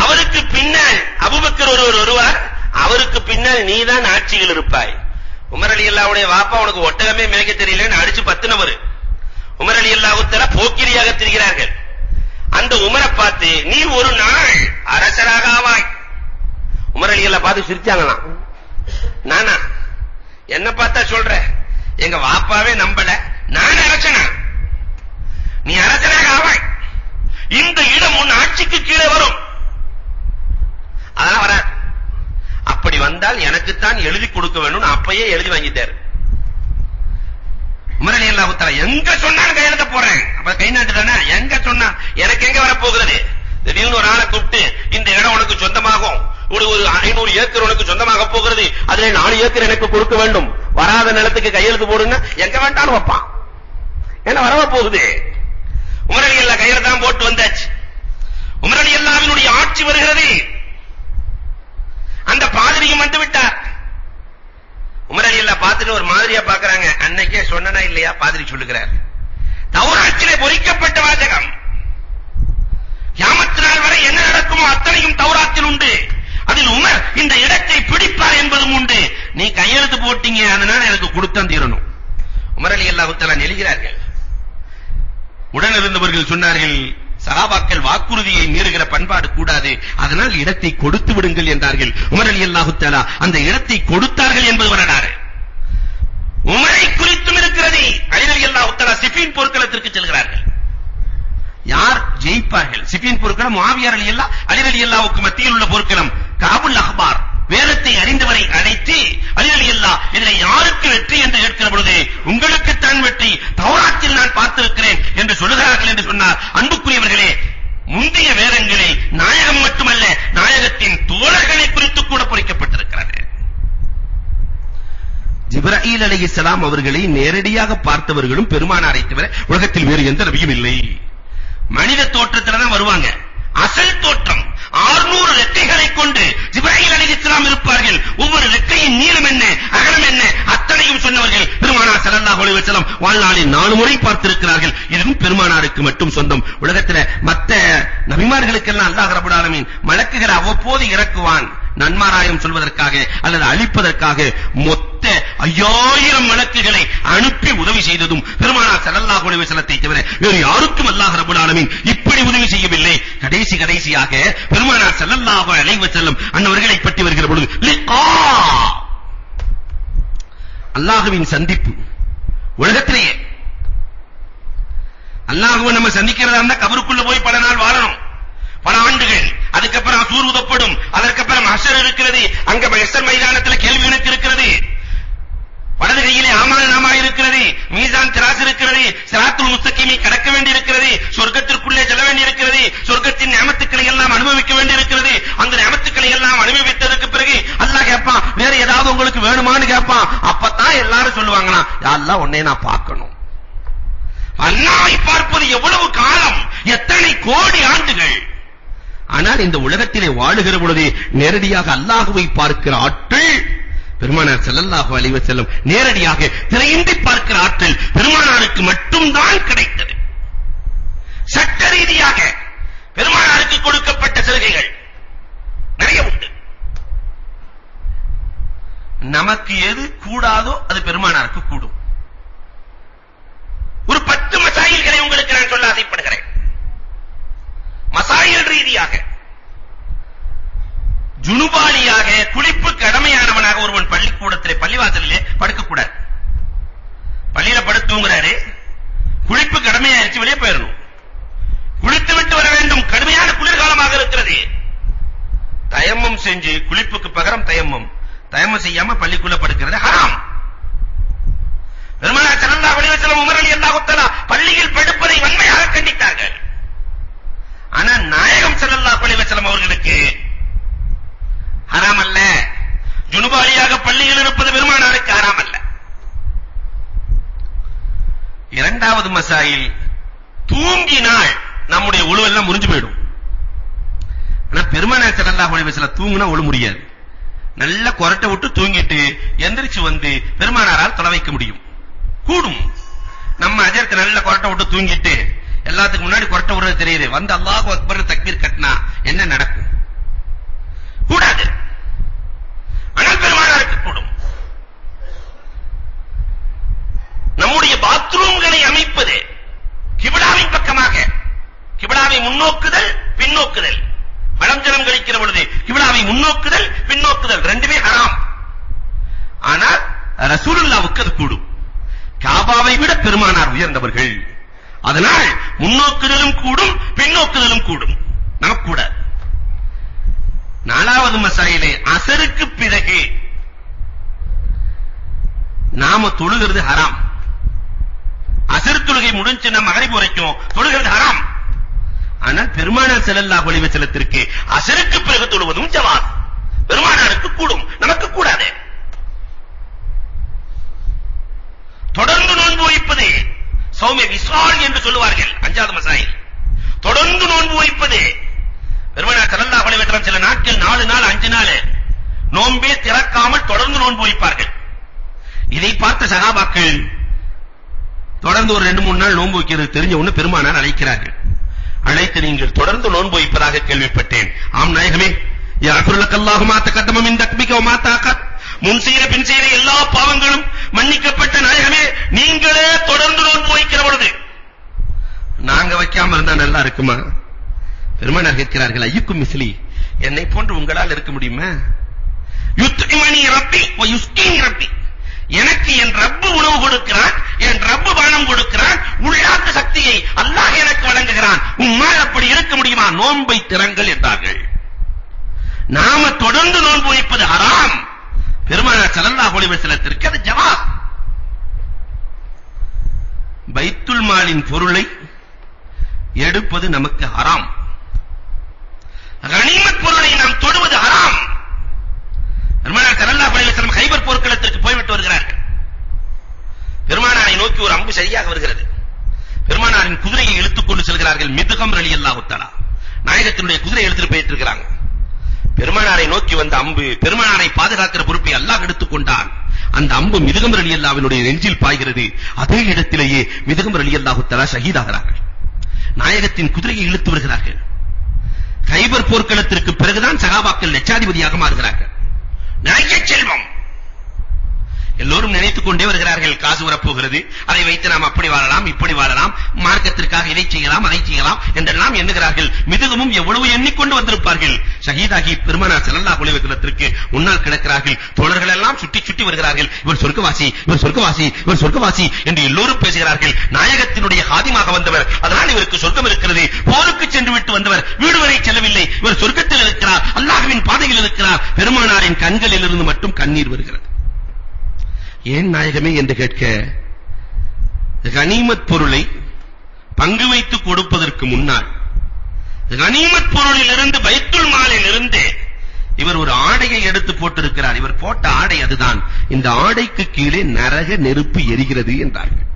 அவருக்கு பின்னால் அபூபக்கர் ஒருவர் வருவார், அவருக்கு பின்னால் நீதான் ஆட்சியில் இருப்பாய். உமர் ரலியல்லாஹுடைய வாப்பா உனக்கு ஒட்டகமே மேய்க்க தெரியலன்னு அடிச்சு பத்தினவர். உமர் ரலியல்லாஹு தஆலா போக்கிரியாக திரிகிறார்கள். அந்த உமரை பார்த்து நீ ஒரு நாள் அரசராக ஆவாய். உமர் ரலியல்லாஹு பார்த்து சிரிச்சாங்களாம். நானா என்ன பார்த்தா சொல்ற, எங்க வாப்பாவே நம்பல, நான் அரசனா? நீ அரசனாக ஆவாய், இந்த இடம் உன் ஆட்சிக்கு கீழே வரும். அதெல்லாம் வர அப்படி வந்தால் எனக்குத்தான் எழுதி கொடுக்க வேண்டும், அப்பயே எழுதி வாங்கிட்டாரு. உமர் ரலியல்லாஹு தஆலா எங்க சொன்னாலும் கையெழுத்த போறேன். அப்ப கை நாட்டு தானே, எங்க சொன்னா எனக்கு எங்க வர போகிறது? திடீர்னு ஒரு ஆளை கூப்பிட்டு இந்த இடம் உனக்கு சொந்தமாகும், ஒரு 500 ஏக்கர் உனக்கு சொந்தமாக போகிறது, அதுல 4 ஏக்கர் எனக்கு கொடுக்க வேண்டும், வராத நிலத்துக்கு கையெழுத்து போடுங்க, எங்க வேண்டாலும் வைப்பான். என்ன வரவ போகுது? உமர் ரலியல்லாஹு கையெழுத்தான் போட்டு வந்தாச்சு. உமர் ரலியல்லாஹுவினுடைய ஆட்சி வருகிறது. அந்த பாதிரியும் வந்து விட்டார். உமர் ரலியல்லாஹு பார்த்துட்டு ஒரு மாதிரியா பார்க்கறாங்க. அன்னைக்கே சொன்னனா இல்லையா? பாதிரி சொல்லுகிறார், தௌராத்திலே பொறிக்கப்பட்ட வாசகம், கியாமத் நாள் வரை என்ன நடக்குமோ அத்தனையும் தௌராத்தில் உண்டு, அதில் உமர் இந்த இடத்தை பிடிப்பார் என்பதும் உண்டு. நீ கையெழுத்து போட்டீங்க, அதனால எனக்கு கொடுத்தான் தீரணும். உமர் ரலியல்லாஹு தஆலா நெளிகிறார்கள். உடன் இருந்தவர்கள் சொன்னார்கள், சஹாபாக்கள் வாக்குறுதியை மீறுகிற பண்பாடு கூடாது, அதனால் இடத்தை கொடுத்து விடுங்கள் என்றார்கள். உமர் ரலியல்லாஹு தஆலா அந்த இடத்தை கொடுத்தார்கள் என்பது வரலாறு. உமரை குறித்தும் இருக்கிறது. அலி ரலியல்லாஹு தஆலா சிஃபின் போர்க்களத்திற்கு செல்கிறார்கள். யார் ஜெயிப்பார்கள்? சிஃபின் போர்க்களம் முஆவியா ரலியல்லாஹு அலி ரலியல்லாஹுக்கு மத்தியில் உள்ள போர்க்களம். காபுல் அஹ்பார் வேதத்தை அறிந்தவரை அழைத்து, அலி ரலியல்லாஹு இதிலே யாருக்கு வெற்றி என்று கேட்கிற பொழுது, உங்களுக்கு தான் வெற்றி, தௌராத்தில் நான் பார்த்திருக்கிறேன் என்று சொல்லுகிறார்கள் என்று சொன்னார். அன்புக்குரியவர்களே, முந்தைய வேதங்களில் நாயகம் மட்டுமல்ல, நாயகத்தின் தோழர்களை குறித்து கூட பொறிக்கப்பட்டிருக்கிறது. ஜிப்ராயில் அலைஹிஸ்ஸலாம் அவர்களை நேரடியாக பார்த்தவர்களும் பெருமானாரை தவிர உலகத்தில் வேறு எந்த நபியும் இல்லை. மனித தோற்றத்துல தான் வருவாங்க. அசல் தோற்றம் 600 ரெக்கைகளை கொண்டு ஜிப்ராயில் அலைஹிஸ்ஸலாம் இருப்பார்கள். ஒவ்வொரு ரெக்கையின் நீளம் என்ன, அகலம் என்ன, அத்தனையும் சொன்னவர்கள் பெருமானார் ஸல்லல்லாஹு அலைஹி வஸல்லம் வாழ்நாளில் 4 முறை பார்த்திருக்கிறார்கள். இதுவும் பெருமானாருக்கு மட்டும் சொந்தம். உலகத்துல மத்த நபிமார்களுக்கெல்லாம் அல்லாஹ் ரப்பல் ஆலமீன் மலக்குகளை அவ்வப்போது இறக்குவான், நன்மாராயம் சொல்வதற்காக அல்லது அழிப்பதற்காக. மொத்த 5000 மலக்குகளை அனுப்பி உதவி செய்ததும் பெருமானார் ஸல்லல்லாஹு அலைஹி வஸல்லத்தை தவிர வேறு யாருக்கும் அல்லாஹ் ரப்பல் ஆலமீன் இப்படி உதவி செய்யவில்லை. கடைசியாக பெருமானார் ஸல்லல்லாஹு அலைஹி வஸல்லம் அன்னவர்களை பற்றி வருகிற பொழுது, லிகா, அல்லாஹ்வின் சந்திப்பு. உலகத்திலேயே அல்லாஹ்வை நம்ம சந்திக்கிறதா இருந்தா கபருக்குள்ள போய் பல நாள் வாழணும், பல ஆண்டுகள். அதுக்கப்புறம் சூர் ஊதப்படும், அதற்கப்புறம் ஹஷர் இருக்கிறது, அங்க மஹ்ஷர் மைதானத்தில் கேள்வி கணக்கு இருக்கிறது, வலது கையிலே ஆமால் நாமா இருக்கிறது, மீசான் திராஸ் இருக்கிறது, சிராத்துல் முஸ்தகீமை கடக்க வேண்டி இருக்கிறது, சொர்க்கத்திற்குள்ளே செல்ல வேண்டி இருக்கிறது, சொர்க்கத்தின் நியமத்துக்களை எல்லாம் அனுபவிக்க வேண்டி இருக்கிறது. அந்த நியமத்துக்களை எல்லாம் அனுபவித்ததற்கு பிறகு அல்லாஹ் கேட்பான், வேற ஏதாவது உங்களுக்கு வேணுமான்னு கேட்பான். அப்பதான் எல்லாரும் சொல்லுவாங்களாம், யா அல்லாஹ் உன்னை நான் பார்க்கணும். அல்லாஹ்வை பார்ப்பது எவ்வளவு காலம், எத்தனை கோடி ஆண்டுகள். ஆனால் இந்த உலகத்திலே வாழுகிற பொழுது நேரடியாக அல்லாஹ்வை பார்க்கிற ஆற்றல் பெருமானார் ஸல்லல்லாஹு அலைஹி வஸல்லம் நேரடியாக திரையின்றி பார்க்கிற ஆற்றல் பெருமானாருக்கு மட்டும்தான் கிடைத்தது. சட்ட ரீதியாக பெருமானாருக்கு கொடுக்கப்பட்ட சலுகைகள் நிறைய உண்டு. நமக்கு எது கூடாதோ அது பெருமானாருக்கு கூடும். ஒரு 10 மசாயில்களை உங்களுக்கு நான் சொல்ல ஆசைப்படுகிறேன். மசாயில் ரீதியாக ஜுனுபாலியாக, குளிப்பு கடமையானவனாக ஒருவன் பள்ளிக்கூடத்திலே பள்ளிவாசலிலே படுக்கக்கூடாது. பள்ளியில படுத்துங்கிறாரு, குளிப்பு கடமையாயிருச்சு, வெளியே போயிடணும். குளித்து விட்டு வர வேண்டும், கடுமையான குளிர்காலமாக இருக்கிறது. தயம்மம் செஞ்சு குளிப்புக்கு பகரம் தயம்மம் செய்யாம பள்ளிக்குள்ள படுக்கிறது ஹராம். பெருமானார் ஸல்லல்லாஹு அலைஹி வஸல்லம் உமர் ரலியல்லாஹு தஆலா பள்ளியில் படுப்பதை வன்மையாக கண்டித்தார்கள். ஆனா நாயகம் ஸல்லல்லாஹு அலைஹி வஸல்லம் அவர்களுக்கு ஹராம் அல்ல. ஜுனுபாலியாக பள்ளியில் இருப்பது பெருமானாருக்கு ஹராம் அல்ல. இரண்டாவது மசாயில், தூங்கினால் நம்முடைய ஒழு எல்லாம் முறிஞ்சு போயிடும். ஆனா பெருமானார் ஸல்லல்லாஹு அலைஹி வஸல்லம் தூங்கினா ஒழு முடியாது. நல்ல கொரட்டை விட்டு தூங்கிட்டு எந்திரிச்சு வந்து பெருமானாரால் தொலை வைக்க முடியும், கூடும். நம்ம அஜர்க்கு நல்ல கொரட்டை விட்டு தூங்கிட்டு எல்லாத்துக்கு முன்னாடி கொரட்டை விடுறது தெரியுது, வந்து அல்லாஹு அக்பர் தக்பீர் கட்டினா என்ன நடக்கும்? கூடாது. ஆனால் பெருமானாருக்கு கூடும். நம்முடைய பாத்ரூம்களை அமைப்பது கிபிலாவின் பக்கமாக, கிபிலாவை முன்னோக்குதல் பின்னோக்குதல், மலஞ்சலம் கழிக்கிற பொழுது கிபிலாவை முன்னோக்குதல் பின்னோக்குதல் ரெண்டுமே ஹராம். ஆனால் ரசூலுல்லாஹ்வுக்கு அது கூடும். காபாவை விட பெருமானார் உயர்ந்தவர்கள். அதனால் முன்னோக்குதலும் கூடும் பின்னோக்குதலும் கூடும். நமக்கு கூட. நாலாவது மசாயிலே அசருக்கு பிறகு நாம தொழுகிறது ஹராம். அசர் தொழுகை முடிஞ்சு நம்ம மகரிப் வரைக்கும் தொழுகிறது ஹராம். ஆனால் பெருமானார் ஸல்லல்லாஹு அலைஹி வஸல்லத்திற்கு அசருக்கு பிறகு தொழுவதும் ஜவாஸ். பெருமானாருக்கு கூடும், நமக்கு கூடாது. தொடர்ந்து நோன்பு வைப்பது சௌமிய விசால் என்று சொல்லுவார்கள். அஞ்சாவது மசாயில் தொடர்ந்து நோன்பு வைப்பது. பெருமானார் ஸல்லல்லாஹு அலைஹி வஸல்லம் சில நாட்கள் 4 நாள் 5 நாள் நோன்பே திறக்காமல் தொடர்ந்து நோன்பு வைப்பார்கள். இதை பார்த்த சஹாபாக்கள் தொடர்ந்து ஒரு 2-3 நாள் நோன்பு வைக்கிறது தெரிஞ்ச உடனே பெருமானார் அழைக்கிறார்கள். அழைத்து நீங்கள் தொடர்ந்து நோன்பு வைப்பதாக கேள்விப்பட்டேன். ஆம் நாயகமே, யஃபிருலக்கல்லாஹு மா தகத்தம மின் தக்பிக வ மா தஅக்கத், முன் செய்த பின் செய்த எல்லா பாவங்களும் மன்னிக்கப்பட்ட நாயகமே, நீங்களே தொடர்ந்து நோன்பு வைக்கிற பொழுது நாங்க வைக்காம இருந்தா நல்லா இருக்குமா? பெருமானார் கேட்கிறார்கள், ஐயுக்கும் மிஸ்லி, என்னை போன்று உங்களால் இருக்க முடியுமா? யுத்இமனி ரப்பி வ யுஸ்கீனி ரப்பி, எனக்கு என் ரப்பு உணவு கொடுக்கிறான், என் ரப்பு பானம் கொடுக்கிறான், உள்ளார்ந்த சக்தியை அல்லாஹ் எனக்கு வழங்குகிறான். உம்மால் அப்படி இருக்க முடியுமா? நோன்பை திறங்கள் என்றார்கள். நாம தொடர்ந்து நோன்பு வைப்பது ஹராம். பெருமானார் ஸல்லல்லாஹு அலைஹி வஸல்லத்திற்கு அது ஜவாஸ். பைத்துல் மாலின் பொருளை எடுப்பது நமக்கு ஹராம். கனிமத் பொருளை நாம் தொடுவது ஹராம். பெருமானார் ஸல்லல்லாஹு அலைஹி வஸல்லம் கைபர் போர்க்களத்திற்கு போய்விட்டு வருகிறார்கள். பெருமானாரை நோக்கி ஒரு அம்பு சரியாக வருகிறது. பெருமானாரின் குதிரையை இழுத்துக் கொண்டு செல்கிறார்கள். மிதுகம் ரலியல்லாஹு தஆலா நாயகத்தினுடைய குதிரை எடுத்துட்டு போயிட்டு இருக்காங்க. பெருமானாரை நோக்கி வந்த அம்பு, பெருமானாரை பாதுகாக்கிற பொறுப்பை அல்லாஹ் எடுத்துக் கொண்டான். அந்த அம்பு மிதுகம் ரலியல்லாஹுவினுடைய நெஞ்சில் பாய்கிறது. அதே இடத்திலேயே மிதுகம் ரலியல்லாஹு தஆலா ஷஹீதாகிறார்கள். நாயகத்தின் குதிரையை இழுத்து வருகிறார்கள். கைபர் போர்க்களத்திற்கு பிறகுதான் சஹாபாக்கள் லட்சாதிபதியாக மாறுகிறார்கள். நிறைய செல்வம். எல்லோரும் நினைத்துக் கொண்டே வருகிறார்கள், காசு வரப்போகிறது, அதை வைத்து நாம் அப்படி வாழலாம் இப்படி வாழலாம், மார்க்கத்திற்காக இதை செய்யலாம் அதை செய்யலாம் என்றெல்லாம் எண்ணுகிறார்கள். மிதுகமும் எவ்வளவு எண்ணிக்கொண்டு வந்திருப்பார்கள். ஷஹீதாகி பெருமானார் ஸல்லல்லாஹு அலைஹி வஸல்லத்திற்கு முன்னால் கிடக்கிறார்கள். தோழர்கள் எல்லாம் சுற்றி சுற்றி வருகிறார்கள். இவர் சொர்க்கவாசி, இவர் சொர்க்கவாசி, இவர் சொர்க்கவாசி என்று எல்லோரும் பேசுகிறார்கள். நாயகத்தினுடைய ஹாதிமாக வந்தவர், அதனால் இவருக்கு சொர்க்கம் இருக்கிறது. போருக்கு சென்று விட்டு வந்தவர், வீடு வரை செல்லவில்லை, இவர் சொர்க்கத்தில் இருக்கிறார், அல்லாஹ்வின் பாதையில் இருக்கிறார். பெருமானாரின் கண்களிலிருந்து மட்டும் கண்ணீர் வருகிறது. ஏன் நாயகமே என்று கேட்க, கனிமத் பொருளை பங்கு வைத்து கொடுப்பதற்கு முன்னால் கனிமத் பொருளிலிருந்து பைத்துல் மாலில் இருந்து இவர் ஒரு ஆடையை எடுத்து போட்டிருக்கிறார். இவர் போட்ட ஆடை அதுதான். இந்த ஆடைக்கு கீழே நரக நெருப்பு எரிகிறது என்றார்கள்.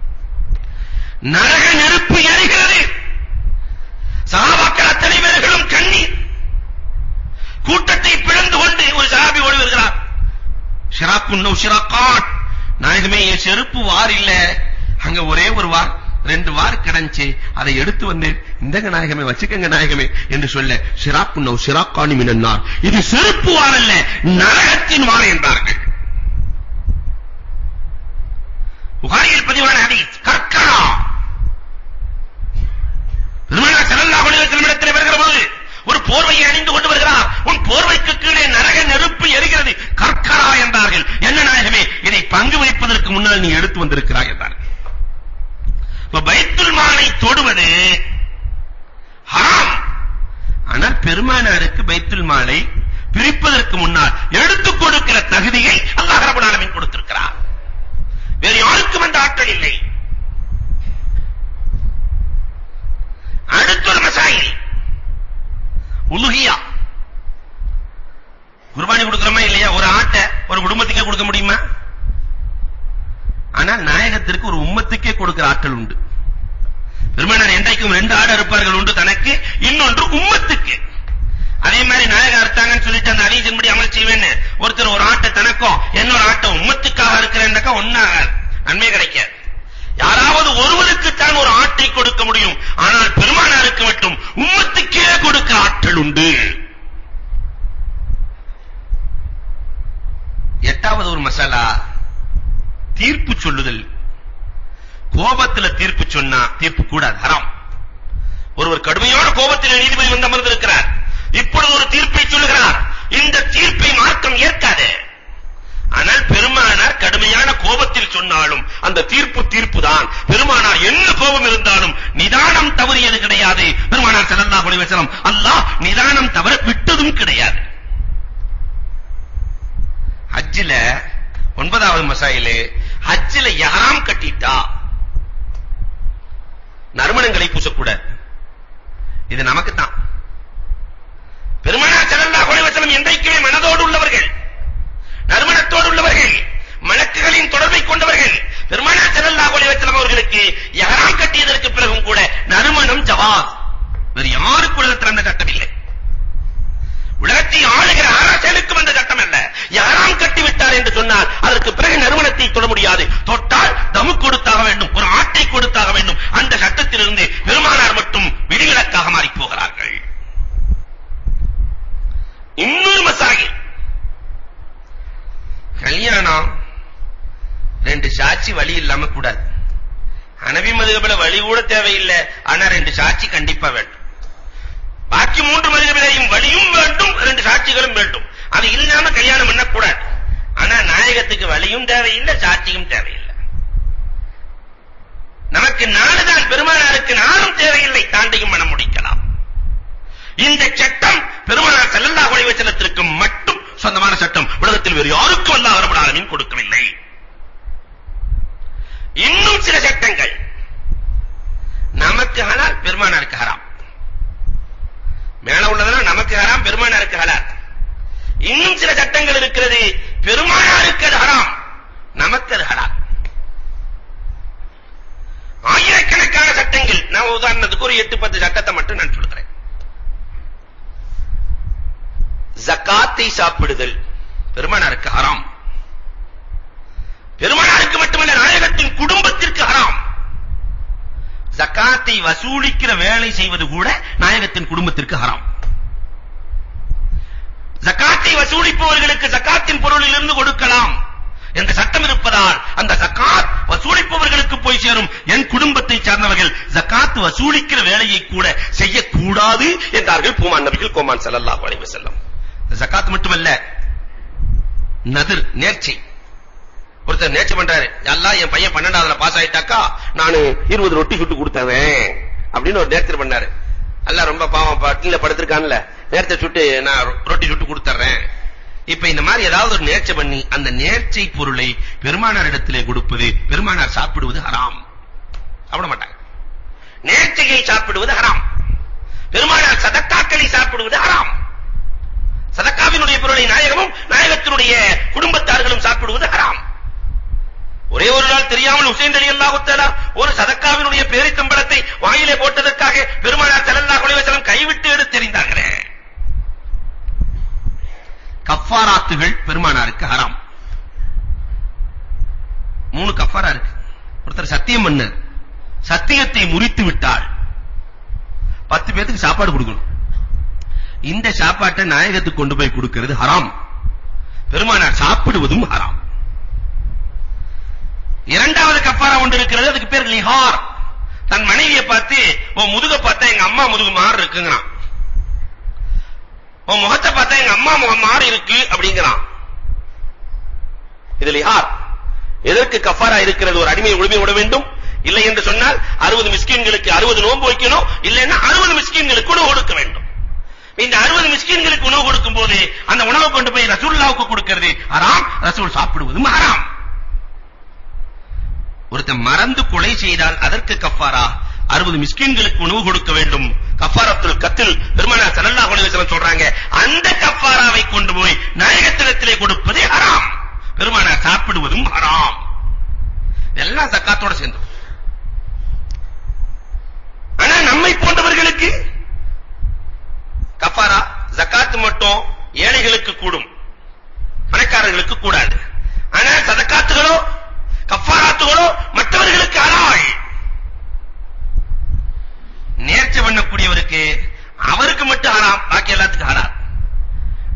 நரக நெருப்பு எரிகிறது. சஹாபாக்கள் அத்தனை பேர்களும் கண்ணீர். கூட்டத்தை பிளந்து கொண்டு ஒரு சஹாபி ஓடி வருகிறார். ஷிராக்குன் ஷிராக்காட், நாயகமே என் செருப்பு வார் இல்ல, அங்க ஒரே ஒரு வார் 2 வார் கிடந்துச்சு, அதை எடுத்து வந்து இந்தங்க நாயகமே வச்சுக்கங்க நாயகமே என்று சொல்ல, ஷிராக்குன் ஷிராக்கானி மினன்னார், இது செருப்பு வார் அல்ல, நரகத்தின் வார் என்றார்கள். புகாரியில் பதிவான ஹதீஸ். கற்கரா பெருமானார் ஸல்லல்லாஹு அலைஹி வஸல்லம் இடத்திலே வருகிற போது ஒரு போர்வையை அணிந்து கொண்டு வருகிறார். உன் போர்வைக்கு கீழே நரக நெருப்பு எரிகிறது, கற்கரா என்றார்கள். என்ன நாயகமே, இதை பங்கு வைப்பதற்கு முன்னால் நீ எடுத்து வந்திருக்கிறாய் என்றார்கள். பைத்துல் மாலை தொடுவது ஹராம். ஆனால் பெருமானாருக்கு பைத்துல் மாலை பிரிப்பதற்கு முன்னால் எடுத்துக் கொடுக்கிற தகுதியை அல்லாஹ் ரப்பல் ஆலமீன் கொடுத்திருக்கிறார். வேறு யாருக்கும் அந்த ஆற்றல் இல்லை. அடுத்த ஒரு மசாயில் உலுஹியா. குர்பானி கொடுக்கிறோமா இல்லையா? ஒரு ஆட்டை ஒரு குடும்பத்துக்கே கொடுக்க முடியுமா? ஆனால் நாயகத்திற்கு ஒரு உம்மத்துக்கே கொடுக்கிற ஆற்றல் உண்டு. பெருமானார் என்றைக்கும் 2 ஆடு அறுப்பார்கள், ஒன்று தனக்கு, இன்னொன்று உம்மத்துக்கு. அதே மாதிரி நாயகம் அறுத்தாங்கன்னு சொல்லிட்டு அந்த ஹதீஸின்படி அமல் செய்வேன்னு ஒருத்தர் ஒரு ஆட்டை தனக்கும் இன்னொரு ஆட்டை உம்மத்துக்காக இருக்கிறேன்னாக்கா ஒன்னாக நன்மை கிடைக்காது. யாராவது ஒருவருக்கு தான் ஒரு ஆட்டை கொடுக்க முடியும். ஆனால் பெருமானாருக்கு மட்டும் உம்மத்துக்கே கொடுக்க ஆற்றல் உண்டு. 8வது ஒரு மசாலா, தீர்ப்பு சொல்லுதல். கோபத்துல தீர்ப்பு சொன்னா தீர்ப்பு கூடாது, ஹராம். ஒருவர் கடுமையான கோபத்தில் நீதிபதி வந்து அமர்ந்திருக்கிறார், இப்பொழுது ஒரு தீர்ப்பை சொல்லுகிறார், இந்த தீர்ப்பை மார்க்கம் ஏற்காது. ஆனால் பெருமானார் கடுமையான கோபத்தில் சொன்னாலும் அந்த தீர்ப்பு தான். பெருமானார் என்ன கோபம் இருந்தாலும் பெருமானார் ஸல்லல்லாஹு அலைஹி வஸல்லம் அல்லாஹ் நிதானம் தவற விட்டதும் கிடையாது. ஹஜ்ஜில 9வது மசாயிலே, ஹஜ்ஜில இஹ்ராம் கட்டிட்டா நறுமணங்களை பூசக்கூடாது. இது நமக்கு தான். பெருமானார் ஸல்லல்லாஹு அலைஹி வஸல்லம் என்றைக்குமே மனதோடு உள்ளவர்கள், நறுமணத்தோடு உள்ளவர்கள், மலக்குகளின் தொடர்பை கொண்டவர்கள். பெருமானார் ஸல்லல்லாஹு அலைஹி வஸல்லம் அவர்களுக்கு இஹ்ராம் கட்டியதற்கு பிறகும் கூட நறுமணம் ஜவாஸ். வேறு யாருக்கு உலகத்தில் அந்த சட்டம் இல்லை. உலகத்தை ஆளுகிற அரசனுக்கு வந்த சட்டம் அல்ல. இஹ்ராம் கட்டி விட்டார் என்று சொன்னால் அதற்கு பிறகு நறுமணத்தை தொட முடியாது. தொட்டால் தமு கொடுத்தாக வேண்டும், ஒரு ஆட்டை கொடுத்தாக வேண்டும். அந்த சட்டத்திலிருந்து பெருமானார் மட்டும் விதிவிலக்காக மாறி போகிறார்கள். இன்னொரு மசாயில், கல்யாணம் 2 சாட்சி வழி இல்லாம கூடாது. ஹனபி மதுஹபில வழி கூட தேவையில்லை, ஆனா 2 சாட்சி கண்டிப்பா வேண்டும். பாக்கி 3 மதுஹபிலையும் வழியும் வேண்டும், 2 சாட்சிகளும் வேண்டும். அது இல்லாம கல்யாணம் பண்ண கூடாது. ஆனா நாயகத்துக்கு வழியும் தேவையில்லை, சாட்சியும் தேவையில்லை. நமக்கு நாடுதான், பெருமானாருக்கு நானும் தேவையில்லை, தாண்டியும் மனம் முடிக்கலாம். இந்த சட்டம் பெருமானார் ஸல்லல்லாஹு அலைஹி வஸல்லத்திற்கு மட்டும் சொந்தமான சட்டம். உலகத்தில் வேறு யாருக்கும் அல்லாஹ் ரப்பல் ஆலமீன் கொடுக்கவில்லை. இன்னும் சில சட்டங்கள் நமக்கு ஹலால், பெருமானாருக்கு ஹராம். மேல உள்ளதெல்லாம் நமக்கு ஹராம், பெருமானாருக்கு ஹலால். இன்னும் சில சட்டங்கள் இருக்கிறது, பெருமானாருக்கு அது ஹராம், நமக்கு அது ஹலால். ஆயிரக்கணக்கான சட்டங்கள். நான் உதாரணத்துக்கு ஒரு 8-10 சட்டத்தை மட்டும் நான் சொல்றேன். ஜகாத்தை சாப்பிடுதல் பெருமானாருக்கு ஹராம். பெருமானாருக்கு மட்டுமல்ல, நாயகத்தின் குடும்பத்திற்கு ஹராம். ஜகாத்தை வசூலிக்கிற வேலை செய்வது கூட நாயகத்தின் குடும்பத்திற்கு ஹராம். ஜகாத்தை வசூலிப்பவர்களுக்கு ஜகாத்தின் பொருளிலிருந்து கொடுக்கலாம் என்ற சட்டம் இருப்பதால் அந்த ஜகாத் வசூலிப்பவர்களுக்கு போய் சேரும். என் குடும்பத்தை சார்ந்தவர்கள் ஜகாத் வசூலிக்கிற வேலையை கூட செய்யக்கூடாது என்றார்கள் பூமான் நபிகள் கோமான் ஸல்லல்லாஹு அலைஹி வஸல்லம். ஜகாத் மட்டுமல்ல, நதிர், நேர்ச்சை. ஒருத்தர் நேர்ச்சை பண்றாரு, அல்லாஹ் என் பையன் 12வதுல பாஸ் ஆயிட்டாக்கா நான் 20 ரொட்டி சுட்டு கொடுத்தேன் அப்படின்னு ஒரு நேர்ச்சை பண்ணாரு. அல்லாஹ் ரொம்ப பாவம், பட்டினில படுத்திருக்கான்ல, நேர்ச்சை சுட்டு நான் ரொட்டி சுட்டு கொடுத்துறேன். இப்ப இந்த மாதிரி ஏதாவது ஒரு நேர்ச்சை பண்ணி அந்த நேர்ச்சை பொருளை பெருமானார் இடத்திலே கொடுப்பது, பெருமானார் சாப்பிடுவது ஹராம். சாப்பிட மாட்டாங்க. நேர்ச்சையை சாப்பிடுவது ஹராம். பெருமானார் சதக்காக்களை சாப்பிடுவது ஹராம். சதக்காவினுடைய பொருளை நாயகமும் நாயகத்தினுடைய குடும்பத்தார்களும் சாப்பிடுவது ஹராம். ஒரே ஒரு நாள் தெரியாமல் ஹுசைன் ரலியல்லாஹு தஆலா ஒரு சதக்காவினுடைய பேரித்தம்பளத்தை வாயிலே போட்டதற்காக பெருமானார் ஸல்லல்லாஹு அலைஹி வஸல்லம் கைவிட்டு எடுத்தெறிந்தாங்களே. கஃபாராத்துகள் பெருமானாருக்கு ஹராம். 3 கஃபாரா இருக்கு. ஒருத்தர் சத்தியம் பண்ணார், சத்தியத்தை முறித்து விட்டால் 10 பேருக்கு சாப்பாடு கொடுக்கணும். இந்த சாப்பாட்டை நாயகத்துக்கு கொண்டு போய் கொடுக்கிறது ஹராம். பெருமானார் சாப்பிடுவதும் ஹராம். இரண்டாவது கஃபாரா ஒன்று இருக்கிறது, அதுக்கு பேர் லிஹார். தன் மனைவியை பார்த்து, உன் முதுக பார்த்தா எங்க அம்மா முதுகு மாறு இருக்குங்கிறான், உன் முகத்தை பார்த்தா எங்க அம்மா முகம் மாறு இருக்கு அப்படிங்கிறான். இது லிஹார். எதற்கு கஃபாரா இருக்கிறது? ஒரு அடிமையை உரிமை விட வேண்டும். இல்லை என்று சொன்னால் 60 மிஸ்கீன்களுக்கு 60 நோன்பு வைக்கணும். இல்லைன்னா 60 மிஸ்கீன்களுக்கு உணவு கொடுக்க வேண்டும். இந்த 60 மிஸ்கீன்களுக்கு உணவு கொடுக்கும் போது அந்த உணவை கொண்டு போய் ரசூலுல்லாஹ்வுக்கு கொடுக்கிறது ஹராம், ரசூல் சாப்பிடுவதும் ஹராம். ஒருத்தன் மறந்து கொலை செய்தால் அதற்கு கஃபாரா 60 மிஸ்கீன்களுக்கு உணவு கொடுக்க வேண்டும். கஃபாரத்துல் கத்ல் பெருமானார் ஸல்லல்லாஹு அலைஹி வஸல்லம் சொல்றாங்க. அந்த கஃபாராவை கொண்டு போய் நாயகத்திலே கொடுப்பது ஹராம், பெருமானார் சாப்பிடுவதும் ஹராம். எல்லாம் ஜகாத்தோட சேர்ந்து. ஆனா நம்மை போன்றவர்களுக்கு கஃபாரா ஜகாத் மட்டும் ஏழைகளுக்கு கூடும், பணக்காரர்களுக்கு கூடாது. ஆனா சதகாத்துகளோ கஃபாராத்துகளோ மற்றவர்களுக்கு ஹலால். நேர்ச்சை பண்ணக்கூடியவருக்கு அவருக்கு மட்டும் ஹராம், பாக்கி எல்லாத்துக்கும் ஹலால்.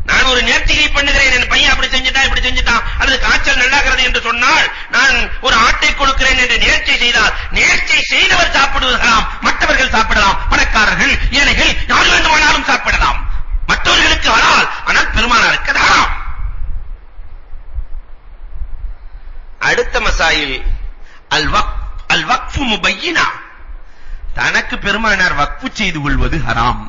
நான் ஒரு நேர்ச்சையை பண்ணுகிறேன், என் பையன் அப்படி செஞ்சுட்டான் இப்படி செஞ்சுட்டான், அல்லது காய்ச்சல் நல்லாகிறது என்று சொன்னால் நான் ஒரு ஆட்டை கொடுக்கிறேன் என்று நேர்ச்சை செய்தால் நேர்ச்சை செய்தவர் சாப்பிடுவது ஹராம், மற்றவர்கள் சாப்பிடலாம். பணக்காரர்கள், ஏழைகள் யார் வேண்டுமானாலும் சாப்பிடலாம். மற்றவர்களுக்கு ஹலால், ஆனால் பெருமானாருக்கு அது ஹராம். அடுத்த மசாயில் அல் வக்ஃப் முபையினா. தனக்கு பெருமானார் வக்ஃபு செய்து கொள்வது ஹராம்.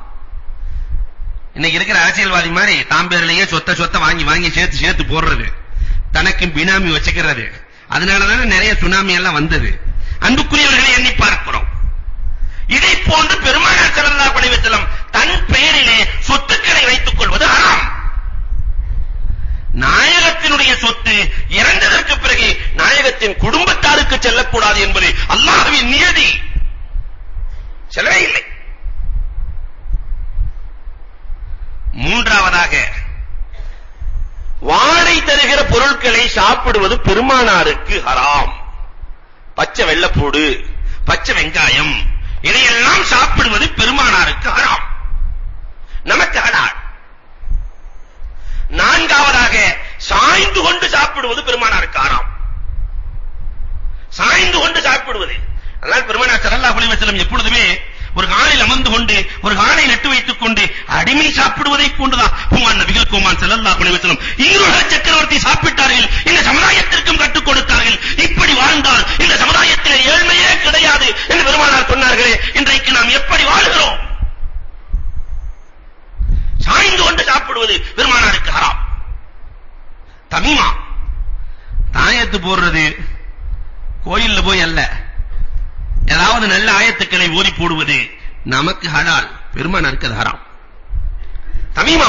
இன்னைக்கு இருக்கிற அரசியல்வாதி மாதிரி தாம்பேர்லயே சொத்த வாங்கி வாங்கி சேர்த்து போடுறது, தனக்கு பினாமி வச்சுக்கிறது. அதனாலதானே நிறைய சுனாமி எல்லாம் வந்தது. அன்புக்குரியவர்களை எண்ணி பார்க்கிறோம். இதை போன்று பெருமானார் ஸல்லல்லாஹு அலைஹி வஸல்லம் தன் பெயரிலே சொத்துக்களை வைத்துக் கொள்வது ஹராம். நாயகத்தினுடைய சொத்து இறந்ததற்கு பிறகு நாயகத்தின் குடும்பத்தாருக்கு செல்லக்கூடாது என்பது அல்லாஹ்வின் நியதி. செல்லவே இல்லை. மூன்றாவதாக, வாடை தருகிற பொருட்களை சாப்பிடுவது பெருமானாருக்கு ஹராம். பச்சை வெள்ளப்பூடு, பச்சை வெங்காயம், இதையெல்லாம் சாப்பிடுவது பெருமானாருக்கு ஹராம், நமக்கு ஹலால். நான்காவதாக, சாய்ந்து கொண்டு சாப்பிடுவது பெருமானாருக்கு ஹராம். சாய்ந்து கொண்டு சாப்பிடுவது. அதனால் பெருமானார் ஸல்லல்லாஹு அலைஹி வஸல்லம் எப்பொழுதுமே ஒரு காலில் அமர்ந்து கொண்டு ஒரு காலை நட்டு வைத்துக் கொண்டு அடிமை சாப்பிடுவதை போன்றுதான் பூமான் நபிகள் கோமான் ஸல்லல்லாஹு அலைஹி வஸல்லம் ஈருலக சக்கரவர்த்தி சாப்பிட்டார்கள், இந்த சமுதாயத்திற்கும் கற்றுக் கொடுத்தார்கள். இப்படி வாழ்ந்தால் இந்த சமுதாயத்தில் ஏழ்மையே கிடையாது என்று பெருமானார் சொன்னார்களே, இன்றைக்கு நாம் எப்படி வாழுகிறோம்? சாய்ந்து கொண்டு சாப்பிடுவது பெருமானாருக்கு ஹராம். தமீமா, தாயத்து போடுறது கோயில்ல போய் அல்ல, ஏதாவது நல்ல ஆயத்துக்களை ஓதி போடுவது நமக்கு ஹலால், பெருமானாருக்கு அது ஹராம். தமீமா,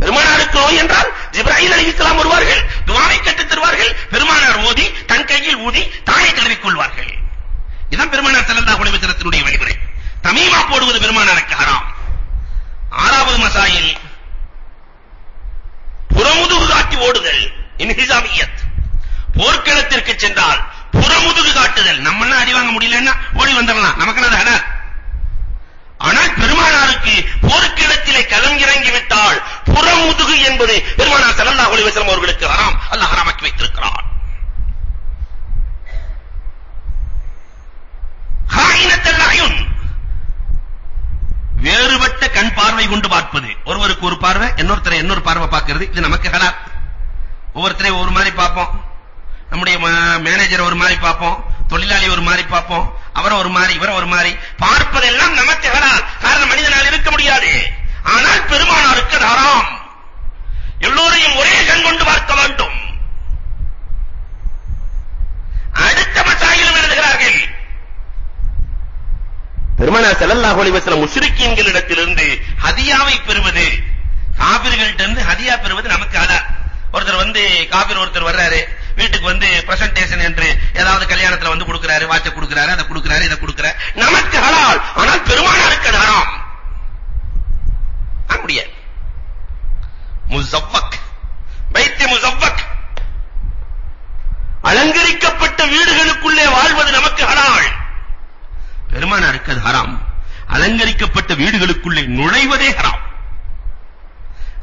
பெருமானாருக்கு நோய் என்றால் ஜிப்ராயில் அலைஹிஸ்ஸலாம் வருவார்கள், துஆவை கற்றுத் தருவார்கள், பெருமானார் ஓதி தன் கையில் ஊதி தாயை தடவிக் கொள்வார்கள். இதுதான் பெருமானார் ஸல்லல்லாஹு அலைஹி வஸல்லத்தினுடைய வழிமுறை. தமீமா போடுவது பெருமானாருக்கு ஹராம். ஆறாவது மசாயில், புறமுதுகு காட்டி ஓடுதல், இன்ஹிசாமியத். போர்க்களத்திற்கு சென்றால் புறமுதுகு காட்டுதல். நம்மன்னா அடி வாங்க முடியலன்னா ஓடி வந்துடலாம், நமக்கு அது ஹலால். ஆனால் பெருமானாருக்கு போர்க்களத்திலே களமிறங்கி விட்டால் புறமுதுகு என்பது பெருமானார் ஸல்லல்லாஹு அலைஹி வஸல்லம் அவர்களுக்கு ஹராம், அல்லாஹ் ஹராமாக்கி வைத்திருக்கிறான். ஹாயினத்துல் அயுன், வேறுபட்ட கண் பார்வை கொண்டு பார்ப்பது. ஒருவருக்கு ஒரு பார்வை, இன்னொருத்தரை இன்னொரு பார்வை பார்க்கிறது, இது நமக்கு ஹலால். ஒவ்வொருத்தரையும் ஒரு மாதிரி பார்ப்போம், நம்முடைய மேனேஜர் ஒரு மாதிரி பார்ப்போம், தொழிலாளி ஒரு மாதிரி பார்ப்போம், அவரை ஒரு மாதிரி இவரை ஒரு மாதிரி பார்ப்பதெல்லாம் நமக்கு ஹலால். காரணம், மனிதனால் இருக்க முடியாது. ஆனால் பெருமானாருக்கு ஹராம். எல்லோரையும் ஒரே கண் கொண்டு பார்க்க வேண்டும். அடுத்த மசாயிலும் எழுதுகிறார்கள், பெருமானார் ஸல்லல்லாஹு அலைஹி வஸல்லம் முஷ்ரிக்கீன்களிடத்திலிருந்து ஹதியாவை பெறுவது, காபிர்களிடமிருந்து ஹதியா பெறுவது நமக்கு ஹலால். ஒருத்தர் காபிர் ஒருத்தர் வர்றாரு, வீட்டுக்கு பிரசன்டேஷன் என்று ஏதாவது கல்யாணத்துல கொடுக்கிறாரு, வாட்ச கொடுக்கிறாரு, அதை கொடுக்கிறாரு, இதை கொடுக்கிறாரு, நமக்கு ஹலால். ஆனால் பெருமானாருக்கு ஹராம். முடியாது. முஸவ்வக், பைத் முஸவ்வக், அலங்கரிக்கப்பட்ட வீடுகளுக்குள்ளே வாழ்வது நமக்கு ஹலால், பெருமானாருக்கு அது ஹராம். அலங்கரிக்கப்பட்ட வீடுகளுக்குள்ளே நுழைவதே ஹராம்.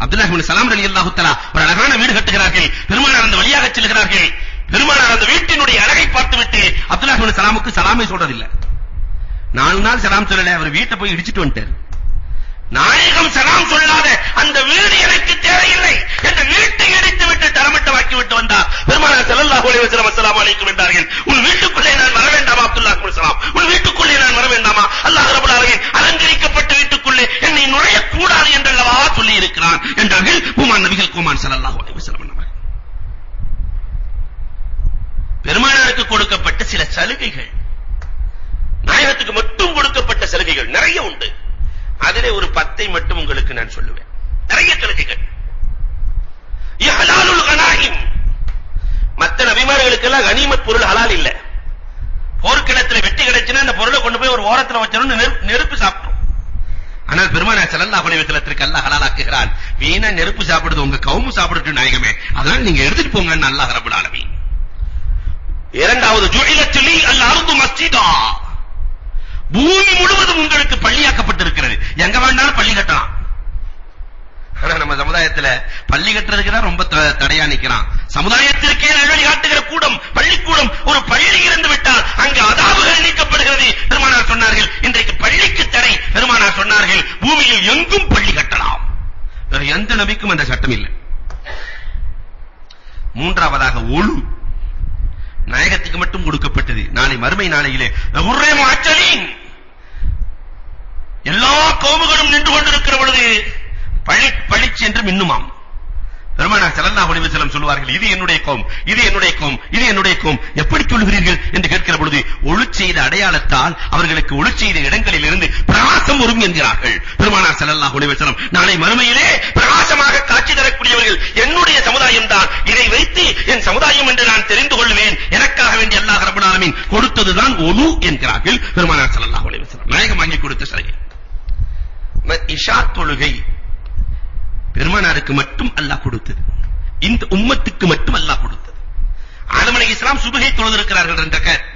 அப்துல்லாஹ் இப்னு சலாம் ரலியல்லாஹு தஆலா ஒரு அழகான வீடு கட்டுகிறார்கள், பெருமானார் அந்த வழியாக செல்கிறார்கள். பெருமானார் அந்த வீட்டினுடைய அழகை பார்த்துவிட்டு அப்துல்லாஹ் இப்னு சலாமுக்கு சலாமே சொல்றதில்லை. 4 நாள் சலாம் சொல்லல, அவர் வீட்டை போய் இடிச்சிட்டு வந்துட்டார். நாயகம் சலாம் சொல்லாத அந்த வீடு எனக்கு தேவையில்லை என்று வீட்டை இடித்து விட்டு தரமட்டமாக்கி விட்டு வந்தார். பெருமானார் ஸல்லல்லாஹு அலைஹி வஸல்லம் அஸ்ஸலாமு அலைக்கும் என்றார்கள். உன் வீட்டுக்குள்ளே நான் வர வேண்டாமா அப்துல்லாஹ் இப்னு சலாம்? உன் வீட்டுக்குள்ளே நான் வர வேண்டாமா? அல்லாஹ் ரப்பல் ஆலமீன் அலங்கரிக்கப்பட்ட வீட்டுக்குள்ளே என்னை நுழைய கூடாது என்றல்லவா சொல்லி இருக்கிறான் என்றார்கள் பூமான் நபிகள் கோமான் ஸல்லல்லாஹு அலைஹி வஸல்லம். பெருமானாருக்கு கொடுக்கப்பட்ட சில சலுகைகள், நாயகத்துக்கு மட்டும் கொடுக்கப்பட்ட சலுகைகள் நிறைய உண்டு. அதிலே ஒரு 10 மட்டும் உங்களுக்கு நான் சொல்லுவேன். நிறைய சலுகைகள். இஹ்லாலுல் கனாயிம், மற்ற நபிமார்களுக்கெல்லாம் கனிமத் பொருள் ஹலால் இல்ல. போர்க்களத்தில் வெட்டி கிடைச்சுனா அந்த பொருளை கொண்டு போய் ஒரு ஓரத்துல வச்சறோம், நெருப்பு சாப்பிடும். ஆனால் பெருமானார் ஸல்லல்லாஹு அலைஹி வஸல்லத்திற்கு அல்லாஹ் ஹலால் ஆக்குகிறான். வீணா நெருப்பு சாப்பிடுறது உங்க கவுமு சாப்பிடுறது நாயகமே, அதனால நீங்க எடுத்துட்டு போங்கன்னு அல்லாஹ் ரப்பல் ஆலமீன். இரண்டாவது, ஜுஇலத் லி அல் அர்து மஸ்ஜிதா, பூமி முழுவதும் உங்களுக்கு பள்ளியாக்கப்பட்டிருக்கிறது, எங்க வேண்டாலும் பள்ளி கட்டலாம். ஆனா நம்ம சமுதாயத்துல பள்ளி கட்டுறதுக்கு தான் ரொம்ப தடையா நிக்கிறான். சமுதாயத்திற்கே நிழல் காட்டுகிற கூடம், பள்ளிக்கூடம், ஒரு பள்ளி இருந்து விட்டால் அங்கு அதாபுகள் நீக்கப்படுகிறது. பெருமானார் சொன்னார்கள், இன்றைக்கு பள்ளிக்கு தடை. பெருமானார் சொன்னார்கள், பூமியில் எங்கும் பள்ளி கட்டலாம். வேற எந்த நபிக்கும் அந்த சட்டம் இல்லை. மூன்றாவதாக, ஒழு நாயகத்துக்கு மட்டும் கொடுக்கப்பட்டது. நாளை மறுமை நாளையிலே எல்லா கௌமுகளும் நின்று கொண்டிருக்கிற பொழுது பளிச் என்று மின்னுமாம். பெருமானார் ஸல்லல்லாஹு அலைஹி வஸல்லம் சொல்வார்கள், இது என்னுடைய கௌம், இது என்னுடைய கௌம், இது என்னுடைய கௌம். எப்படி சொல்கிறீர்கள் என்று கேட்கிற பொழுது, ஒளி செய்த அடையாளத்தால் அவர்களுக்கு ஒளி செய்த இடங்களில் இருந்து பிரகாசம் வரும் என்கிறார்கள் பெருமானார் ஸல்லல்லாஹு அலைஹி வஸல்லம். நாளை மறுமையிலே பிரகாசமாக காட்சி தரக்கூடியவர்கள் என்னுடைய சமுதாயம் தான். இதை வைத்து என் சமுதாயம் என்று நான் தெரிந்து கொள்வேன். எனக்காக வேண்டிய அல்லாஹ் ரப்பல் ஆலமீன் கொடுத்ததுதான் ஒளி என்கிறார்கள் பெருமானார் ஸல்லல்லாஹு அலைஹி வஸல்லம். நாயகம் வாங்கி கொடுத்த சலுகை. இஷா தொழுகை பெருமானாருக்கு மட்டும் அல்லாஹ் கொடுத்தது. இந்த உம்மத்துக்கு மட்டும் அல்லாஹ் கொடுத்தது. ஆதம் அலைஹிஸ்ஸலாம் சுபஹை தொழுதிருக்கிறார்கள் 2 ரக்காத்.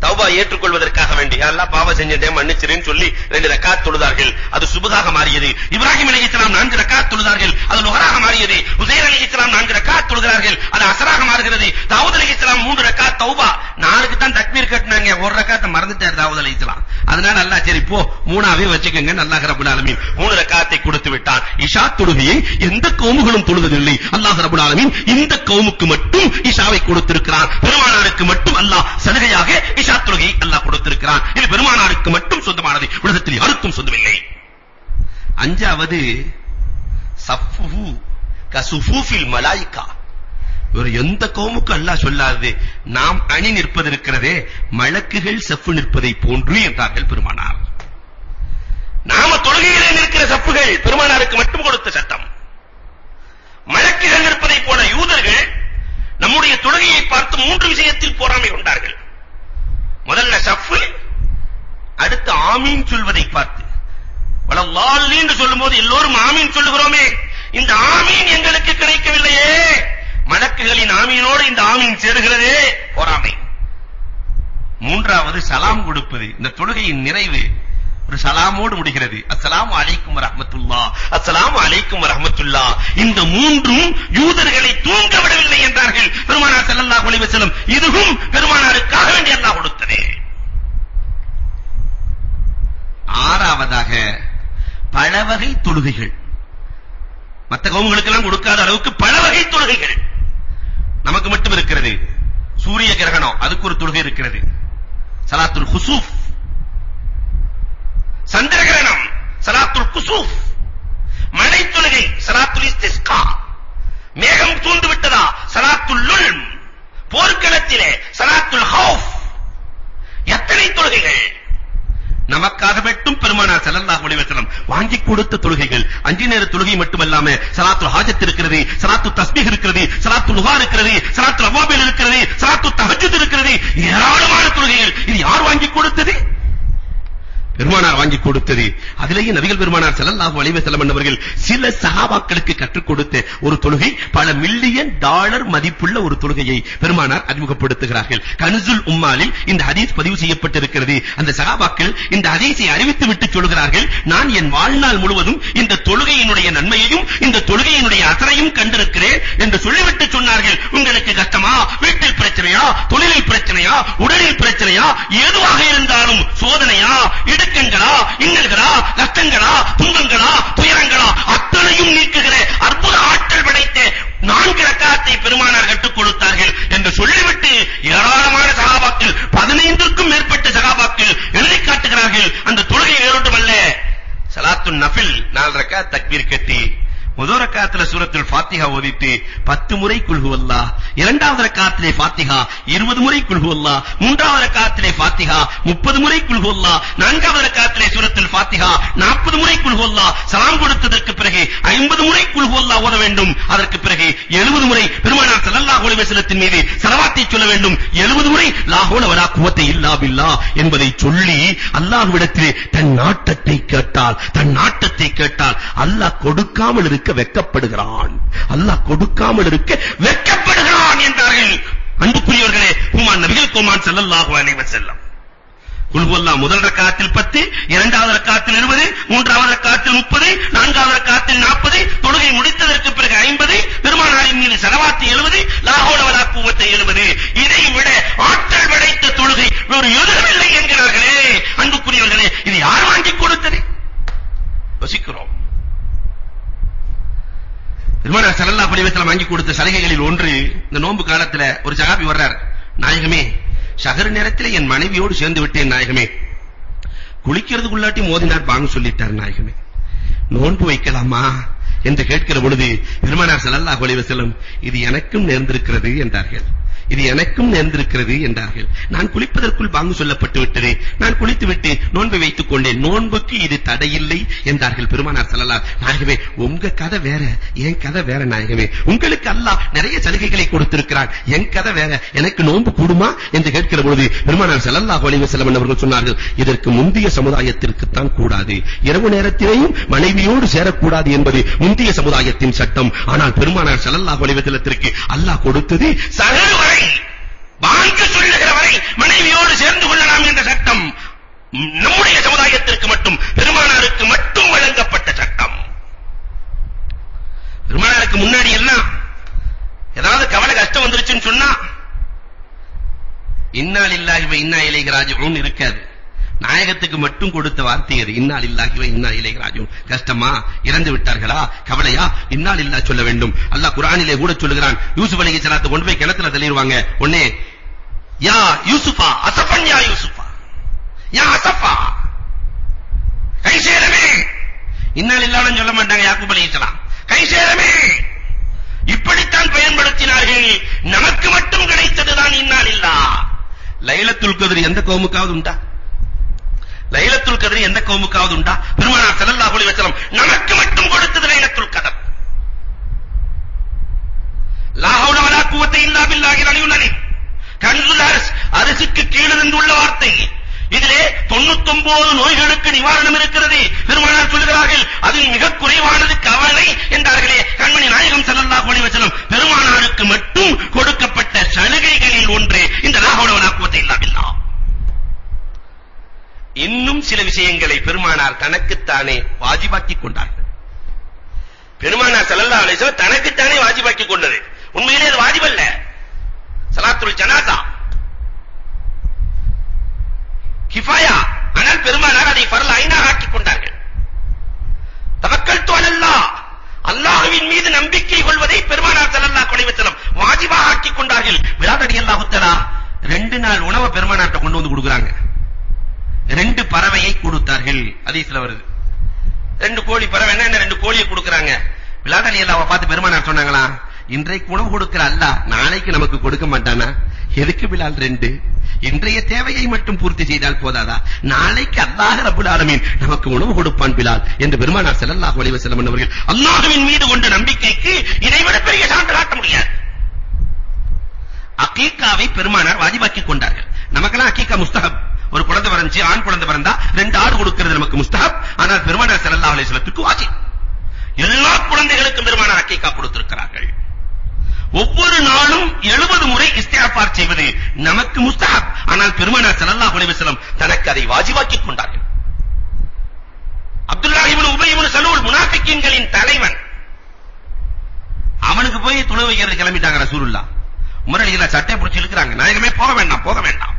தௌபா ஏற்றுக்கொள்வதற்காக வேண்டி அல்லாஹ் பாவம் செஞ்சேன் மன்னிச்சிரேன்னு சொல்லி 2 ரக்காத் தொழுதார்கள். அது சுபஹாக மாறியது. இப்ராஹிம் அலைஹிஸ்ஸலாம் 4 ரக்காத் தொழுதார்கள். அது லுஹராக மாறியது. உஸைர் அலைஹிஸ்ஸலாம் 4 ரக்காத் தொழுகிறார்கள். அது அஸ்ராக மாறுகிறது. தாவூத் அலைஹிஸ்ஸலாம் 3 ரக்காத் தௌபா. 4க்கு தான் தக்பீர் கட்டினாங்க. 1 ரக்காத்தை மறந்துட்டார் தாவூத் அலைஹிஸ்ஸலாம். அதனால அல்லாஹ் சரி போ 3ஆவே வச்சுக்கங்க அல்லாஹ் ரப்பல் ஆலமீன் 3 ரக்காத்தை கொடுத்து விட்டான். இஷா தொழுகையை எந்த கௌமுகளும் தொழுவதில்லை. அல்லாஹ் ரப்பல் ஆலமீன் இந்த கௌமுக்கு மட்டும் இஷாவை கொடுத்திருக்கிறான். பெருமானாருக்கு மட்டும் அல்லாஹ் சலுகையாக இஷா தொழுகையை அல்லாஹ் கொடுத்திருக்கிறான். இது பெருமானாருக்கு மட்டும் சொந்தமானது. உலகத்தில் யாருக்கும் சொந்தமில்லை. 5வது சஃபுஹு கசுஃபூஃபில் மலாயிகா. ஒரு எந்த கௌமுக்கு அல்லாஹ் சொல்லாது நாம் அணி நிற்பது இருக்கிறதே மலக்குகள் சஃப் நிற்பதை போன்று என்றார்கள் பெருமானார். நாம தொழுகையிலே நிற்கிற சஃப்புகள் பெருமானாருக்கு மட்டும் கொடுத்த சட்டம். மலக்குகள் நிற்பதை போல யூதர்கள் நம்முடைய தொழுகையை பார்த்து 3 விஷயத்தில் பொறாமை கொண்டார்கள். முதல்ல சஃப், அடுத்து ஆமீன் சொல்வதை பார்த்து. வலல்லாஹி என்று சொல்லும்போது எல்லோரும் ஆமீன் சொல்லுகிறோமே, இந்த ஆமீன் எங்களுக்கு கிடைக்கவில்லையே, மலக்குகளின் ஆமீனோடு இந்த ஆமீன் சேருகிறதே, பொறாமை. 3வது சலாம் கொடுப்பது. இந்த தொழுகையின் நிறைவு ஒரு சலாமோடு முடிகிறது. அஸ்ஸலாமு அலைக்கும் வரஹ்மத்துல்லாஹ், அஸ்ஸலாமு அலைக்கும் வரஹ்மத்துல்லாஹ். இந்த 3ம் யூதர்களை தூங்க விடவில்லை என்றார்கள் பெருமானார் ஸல்லல்லாஹு அலைஹி வஸல்லம். இதுவும் பெருமானாருக்காக வேண்டி அல்லாஹ் கொடுத்ததே. 6வதாக பல வகை தொழுகைகள். மற்ற கௌமுகளுக்கு எல்லாம் கொடுக்காத அளவுக்கு பல வகை தொழுகைகள் நமக்கு மட்டும் இருக்கிறது. சூரிய கிரகணம், அதுக்கு ஒரு தொழுகை இருக்கிறது. ஸலாத்துல் குஸூஃப். சந்திர கிரகணம் ஸலாத்துல் குஸூஃப். மழை தொழுகை ஸலாத்துல் இஸ்திஸ்கா. மேகம் தூண்டு விட்டதா ஸலாத்துல் லுல்ம். போர்க்களத்திலே ஸலாத்துல் ஹௌஃப். எத்தனை தொழுகைகள் நமக்காக மட்டும் பெருமானார் ஸல்லல்லாஹு அலைஹி வஸல்லம் வாங்கி கொடுத்த தொழுகைகள். 5 நேர தொழுகை மட்டுமல்லாம ஸலாத்துல் ஹாஜத் இருக்கிறது, ஸலாத்துல் தஸ்பீஹ் இருக்கிறது, ஸலாத்துல் லுஹா இருக்கிறது, ஸலாத்துல் அவாபில் இருக்கிறது, ஸலாத்துல் தஹஜ்ஜுத் இருக்கிறது. ஏராளமான தொழுகைகள். இது யார் வாங்கி கொடுத்தது? பெருமானார் வாங்கி கொடுத்தது. அதிலேயே நபிகள் பெருமானார் ஸல்லல்லாஹு அலைஹி வஸல்லம் அவர்கள் சில சஹாபாக்களுக்கு கற்றுக் கொடுத்த ஒரு தொழுகை, பல மில்லியன் டாலர் மதிப்புள்ள ஒரு தொழுகையை பெருமானார் அறிமுகப்படுத்துகிறார்கள். கன்ஸுல் உம்மாலில் இந்த ஹதீஸ் பதிவு செய்யப்பட்டிருக்கிறது. அந்த சஹாபாக்கள் இந்த ஹதீஸை அறிவித்து விட்டு சொல்கிறார்கள், நான் என் வாழ்நாள் முழுவதும் இந்த தொழுகையினுடைய நன்மையையும் இந்த தொழுகையினுடைய அசரையும் கண்டிருக்கிறேன் என்று சொல்லிவிட்டு சொன்னார்கள். உங்களுக்கு கஷ்டமா, வீட்டில் பிரச்சனையா, தொழிலில் பிரச்சனையா, உடலில் பிரச்சனையா, எதுவாக இருந்தாலும் சோதனையா, இடுக்கங்களா, இன்னல்களா, கஷ்டங்களா, துன்பங்களா, துயரங்களா, அத்தனையும் நீக்குகிற அற்புத ஆற்றல் படைத்த 4 ரக்காத்தை பெருமானார் கற்றுக் கொடுத்தார்கள் என்று சொல்லிவிட்டு ஏராளமான சஹாபாக்கள், 15க்கும் மேற்பட்ட சஹாபாக்கள் எழுதி காட்டுகிறார்கள். அந்த தொழுகை வேறொன்றுமல்ல, ஸலாத்துன் நஃபில் 4 ரக்காத் தக்பீர் கட்டி முதல் ரக்காத்துல சூரத்துல் ஃபாத்திஹா ஓதிட்டு 10 முறை குல் ஹுவல்லாஹ், இரண்டாவது ரக்காத்திலே ஃபாத்திஹா 20 முறை குல் ஹுவல்லாஹ், மூன்றாவது ரக்காத்திலே ஃபாத்திஹா 30 முறை குல் ஹுவல்லாஹ், நான்காவது ரக்காத்திலே சூரத்துல் ஃபாத்திஹா 40 முறை குல் ஹுவல்லாஹ். சலாம் கொடுத்ததற்கு பிறகு 50 முறை குல் ஹுவல்லாஹ் ஓத வேண்டும். அதற்கு பிறகு 70 முறை பெருமானார் ஸல்லல்லாஹு அலைஹி வஸல்லத்தின் மீது ஸலவாத்தை சொல்ல வேண்டும். 70 முறை லா ஹவுல வலா குவத்த இல்லா பில்லாஹ் என்பதை சொல்லி அல்லாஹ்விடத்திலே தன் நாட்டத்தை கேட்டால் அல்லாஹ் கொடுக்காமல் இருக்க வெட்கப்படுகிறான். அல்லாஹ் கொடுக்காமல் இருக்க வெட்கப்படுகிறான் என்றார்கள். அன்புக்குரியவர்களே, ஹுமான் நபிகள் கோமான் ஸல்லல்லாஹு அலைஹி வஸல்லம் குல் ஹுவல்லாஹ் முதல் ரக்காத்தில் 10, இரண்டாவது ரக்காத்தில் 20, மூன்றாவது ரக்காத்தில் 30, நான்காவது ரக்காத்தில் 40, தொழுகை முடித்ததற்கு பிறகு 50, பெருமானாரின் மீது ஸலவாத் 70, லா ஹவுல வலா குவத்த 70. இதை விட ஆற்றல் படைத்த தொழுகை வேறு எதுவும் இல்லை என்கிறார்களே. அன்புக்குரியவர்களே, இது யார் வாங்கி கொடுத்தது? யோசிக்கிறோம். பெருமானார் ஸல்லல்லாஹு அலைஹி வஸல்லம் வாங்கி கொடுத்த சலுகைகளில் ஒன்று, இந்த நோன்பு காலத்துல ஒரு சஹாபி வர்றார். நாயகமே, ஷஹர் நேரத்தில் என் மனைவியோடு சேர்ந்து விட்டேன் நாயகமே, குளிக்கிறதுக்குள்ளாட்டி மோதினார் பாங்க சொல்லிட்டார் நாயகமே. நோன்பு வைக்கலாமா என்று கேட்கிற பொழுது பெருமானார் ஸல்லல்லாஹு அலைஹி வஸல்லம் இது எனக்கும் நேர்ந்திருக்கிறது என்றார்கள். இது எனக்கும் நேர்ந்திருக்கிறது என்றார்கள். நான் குளிப்பதற்குள் பாங்கு சொல்லப்பட்டு விட்டது, நான் குளித்துவிட்டு நோன்பை வைத்துக் கொண்டேன், நோன்புக்கு இது தடையில்லை என்றார்கள் பெருமானார் ஸல்லல்லாஹு. நாயகமே உங்க கதை வேற, என் கதை வேற நாயகமே. உங்களுக்கு அல்லாஹ் நிறைய சலுகைகளை கொடுத்திருக்கிறான், என் கதை வேற, எனக்கு நோன்பு கூடுமா என்று கேட்கிற பொழுது பெருமானார் ஸல்லல்லாஹு அலைஹி வஸல்லம் அவர்கள் சொன்னார்கள், இதற்கு முந்தைய சமுதாயத்திற்கு தான் கூடாது, இரவு நேரத்திலேயும் மனைவியோடு சேரக்கூடாது என்பது முந்தைய சமுதாயத்தின் சட்டம். ஆனால் பெருமானார் ஸல்லல்லாஹு அலைஹி வஸல்லத்திற்கு அல்லாஹ் கொடுத்தது சகல பாங்கு சொல்லுகிற வரை மனைவியோடு சேர்ந்து கொள்ளலாம் என்ற சட்டம் நம்முடைய சமுதாயத்திற்கு மட்டும், பெருமானாருக்கு மட்டும் வழங்கப்பட்ட சட்டம். பெருமானாருக்கு முன்னாடி எல்லாம் ஏதாவது கவலை கஷ்டம் வந்துருச்சுன்னு சொன்னா இன்னா லில்லாஹி வ இன்னா இலைஹி ராஜிஊன் இருக்காது. நாயகத்துக்கு மட்டும் கொடுத்த வார்த்தை அது, இன்னா லில்லாஹி வ இன்னா இலைஹி ராஜிஊன். கஷ்டமா, இறந்து விட்டார்களா, கவலையா, இன்னா லில்லாஹ் சொல்ல வேண்டும். அல்லாஹ் குர்ஆனிலே கூட சொல்லுகிறான், யூசுப் அலைஹிஸ்ஸலாத்தை கொண்டு போய் கிணத்துல தள்ளிடுவாங்க. உடனே யா யூசுஃபா அஸஃபன் யா யூசுஃபா யா அஸஃபா கைசேரமே, இன்னா லில்லாஹ்னு சொல்ல மாட்டாங்க யாக்கூப் அலைஹிஸ்ஸலாம், கைசேரமே. இப்படித்தான் பயன்படுத்தினார்கள். நமக்கு மட்டும் கிடைத்ததுதான் இன்னா லில்லாஹ். லைலத்துல் கத்ர் எந்த கௌமுக்காவது உண்டா? லைலத்துல் கத்ர் எந்த கௌமுக்காவது உண்டா? பெருமானார் ஸல்லல்லாஹு அலைஹி வஸல்லம் நமக்கு மட்டும் கொடுத்தது லைலத்துல் கத்ர். லா ஹவுல வலா குவத்த இல்லா பில்லாஹில் அலியுல் அலீம். கன்சுல் அர்ஸ், அரிசிக்கு கீழிருந்து உள்ள வார்த்தை. இதிலே 99 நோய்களுக்கு நிவாரணம் இருக்கிறது. பெருமானார் சொல்கிறார்கள், அதில் மிக குறைவானது கவலை என்றார்களே கண்மணி நாயகம் ஸல்லல்லாஹு அலைஹி வஸல்லம். பெருமானாருக்கு மட்டும் கொடுக்கப்பட்ட சலுகைகளில் ஒன்று இந்த லா ஹவுல வலா குவத்த இல்லா பில்லாஹ். இன்னும் சில விஷயங்களை பெருமானார் தனக்குத்தானே வாஜிபாக்கிக் கொண்டார்கள். பெருமானார் ஸல்லல்லாஹு அலைஹி வஸல்லம் தனக்குத்தானே வாஜிபாக்கிக் கொண்டது. உண்மையிலே அது வாஜிப் அல்ல, ஸலாத்துல் ஜனாஸா கிஃபாயா. ஆனால் பெருமானார் அதை ஃபர்ல் ஐனாக ஆக்கிக் கொண்டார்கள். தவக்கல்து அலல்லாஹ், அல்லாஹ்வின் மீது நம்பிக்கை கொள்வதை பெருமானார் ஸல்லல்லாஹு அலைஹி வஸல்லம் வாஜிபாக ஆக்கிக் கொண்டார்கள். பிலால் ரலியல்லாஹு தஆலா 2 நாள் உணவை பெருமானார்ட்ட கொண்டு வந்து கொடுக்குறாங்க. 2 பறவையை கொடுத்தார்கள். ஹதீஸ்ல வருது, 2 கோழி பறவை என்ன 2 கோழியை கொடுக்கறாங்க. பிலால் ரலியல்லாஹு பார்த்து பெருமானார் சொன்னாங்களா, இன்றைக்கு உணவு கொடுக்கிற அல்லாஹ் நாளைக்கு நமக்கு கொடுக்க மாட்டானா? எதுக்கு பிலால் 2? இன்றைய தேவையை மட்டும் பூர்த்தி செய்தால் போதாதா? நாளைக்கு அல்லாஹ் ரப்பல் ஆலமீன் நமக்கு உணவு கொடுப்பான் பிலால் என்று பெருமானார் ஸல்லல்லாஹு அலைஹி வஸல்லம் அவர்கள் அல்லாஹ்வின் மீது கொண்ட நம்பிக்கைக்கு இதைவிட பெரிய சான்று காட்ட முடியாது. அகீகாவை பெருமானார் வாஜிபாக்கிக் கொண்டார்கள். நமக்கெல்லாம் அகீகா முஸ்தஹப். ஒரு குழந்தை பிறந்துச்சு, ஆண் குழந்தை பிறந்தா 2 ஆடு கொடுக்கிறது நமக்கு முஸ்தஹப். ஆனால் பெருமானார் ஸல்லல்லாஹு அலைஹி வஸல்லத்துக்கு வாஜிப். எல்லா குழந்தைகளுக்கும் பெருமானார் அகீகா கொடுத்திருக்கிறார்கள். ஒவ்வொரு நாளும் 70 முறை இஸ்திக்ஃபார் செய்வது நமக்கு முஸ்தஹப். ஆனால் பெருமானார் ஸல்லல்லாஹு அலைஹி வஸல்லம் தனக்கு அதை வாஜிபாக்கிக் கொண்டார்கள். அப்துல்லாஹ் இப்னு உபை இப்னு சலூல் முனாஃபிகீன்களின் தலைவன், அவனுக்கு போய் தொழு வைக்கிறது கிளம்பிட்டாங்க ரசூலுல்லாஹ். உமர் ரலியல்லாஹு சட்டை பிடிச்சு இழுக்குறாங்க, நாயகமே போக வேண்டாம் போக வேண்டாம்.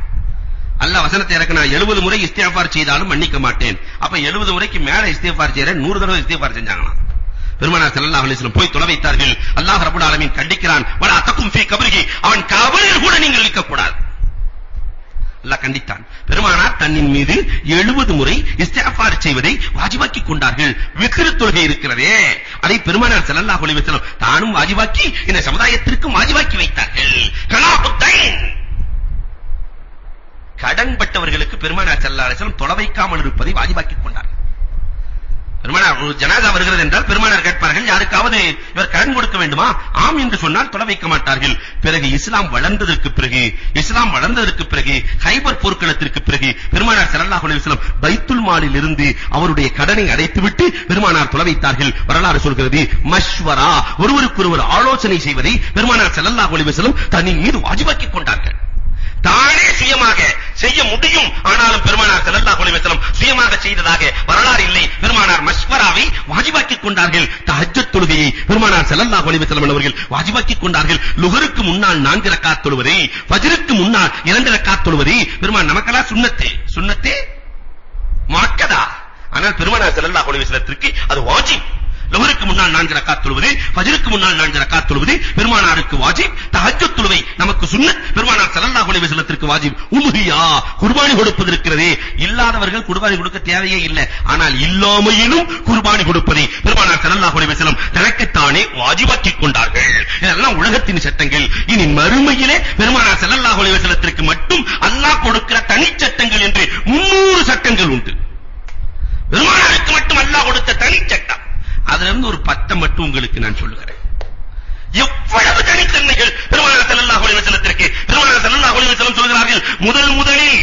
அல்லாஹ் வசனத்தை இறக்குனா 70 முறை இஸ்திக்ஃபார் செய்தாலும் மன்னிக்க மாட்டேன். அப்ப 70 முறைக்கு மேல இஸ்திக்ஃபார் செய்யற 100 தடவை இஸ்திக்ஃபார் செஞ்சாங்களாம். பெருமானார் ஸல்லல்லாஹு அலைஹி வஸல்லம் போய் தொலை வைத்தார்கள். அல்லாஹ் ரப்பல் ஆலமீன் கண்டிக்கிறான், வலா தகும் ஃபீ கப்ரிஹி, அவன் கபரில் கூட நீங்கள் நிற்க கூடாது. அல்லாஹ் கண்டித்தான். பெருமானார் தன்னின் மீது 70 முறை இஸ்திக்ஃபார் செய்வதை வாஜிபாக்கிக் கொண்டார்கள். விக்ர் தொழுகை இருக்கிறதே, அதை பெருமானார் ஸல்லல்லாஹு அலைஹி வஸல்லம் தானும் வாஜிபாக்கி இந்த சமுதாயத்திற்கும் வாஜிபாக்கி வைத்தார்கள். கலாஹுத்தைன், கடன்பட்டவர்களுக்கு பெருமானார் ஸல்லல்லாஹு அலைஹி வஸல்லம் தொலை வைக்காமல் இருப்பதை வாஜிபாக்கிக் கொண்டார்கள். பெருமானார் ஒரு ஜனாஸா வருகிறது என்றால் பெருமானார் கேட்பார்கள், யாருக்காவது இவர் கடன் கொடுக்க வேண்டுமா? ஆம் என்று சொன்னால் தொலை வைக்க மாட்டார்கள். பிறகு இஸ்லாம் வளர்ந்ததற்கு பிறகு ஹைபர் போர்க்களத்திற்கு பிறகு பெருமானார் ஸல்லல்லாஹு அலைஹி வஸல்லம் பைத்துல் மாலில் இருந்து அவருடைய கடனை அடைத்துவிட்டு பெருமானார் தொலை வைத்தார்கள். வரலாறு சொல்கிறது, மஷ்வரா, ஒருவருக்கொருவர் ஆலோசனை செய்வதை பெருமானார் ஸல்லல்லாஹு அலைஹி வஸல்லம் தன்னின் மீது வாஜிபாக்கிக் கொண்டார்கள். தானே சுயமாக செய்ய முடியும், ஆனாலும் பெருமானார் ஸல்லல்லாஹு அலைஹி வஸல்லம் சுயமாக செய்ததாக வரலாறு இல்லை. பெருமானார் மஷ்வராவை வாஜிபாக்கிக் கொண்டார்கள். தஹஜ்ஜத் தொழுகையை பெருமானார் ஸல்லல்லாஹு அலைஹி வஸல்லம் அவர்கள் வாஜிபாக்கிக் கொண்டார்கள். லுஹருக்கு முன்னால் 4 ரக்காத் தொழுவதை, ஃபஜ்ருக்கு முன்னால் 2 ரக்காத் தொழுவதை பெருமானார் நமக்கெல்லாம் சுன்னத்தே முஅக்கதா. ஆனால் பெருமானார் ஸல்லல்லாஹு அலைஹி வஸல்லத்திற்கு அது வாஜிப். லுஹருக்கு முன்னால் 4 ரக்காத் தொழுவது, ஃபஜ்ருக்கு முன்னால் 4 ரக்காத் தொழுவது பெருமானாருக்கு வாஜிப். தஹஜ்ஜத் தொழுவை நமக்கு சுன்னத், பெருமானார் ஸல்லல்லாஹு அலைஹி வஸல்லத்திற்கு அவர்களுக்கு வாஜிப். உலுஹியா குர்பானி கொடுப்பது இருக்கிறதே, இல்லாதவர்கள் குர்பானி கொடுக்க தேவையே இல்லை. ஆனால் இல்லாமையிலும் குர்பானி கொடுப்பதை பெருமானார் ஸல்லல்லாஹு அலைஹி வஸல்லம் தனக்குத்தானே வாஜிபாக்கிக் கொண்டார்கள். இதெல்லாம் உலகத்தின் சட்டங்கள். இனி மறுமையிலே பெருமானார் ஸல்லல்லாஹு அலைஹி வஸல்லத்திற்கு மட்டும் அல்லாஹ் கொடுக்கிற தனி சட்டங்கள் என்று 300 சட்டங்கள் உண்டு. பெருமானாருக்கு மட்டும் அல்லாஹ் கொடுத்த தனி சட்டம். அதுல இருந்து ஒரு 10 மட்டும் உங்களுக்கு நான் சொல்லுகிறேன். எவ்வளவு தனித்தன்மைகள் பெருமானார் ஸல்லல்லாஹு அலைஹி வஸல்லத்திற்கு. பெருமானார் ஸல்லல்லாஹு அலைஹி வஸல்லம் சொல்கிறார்கள், முதலில்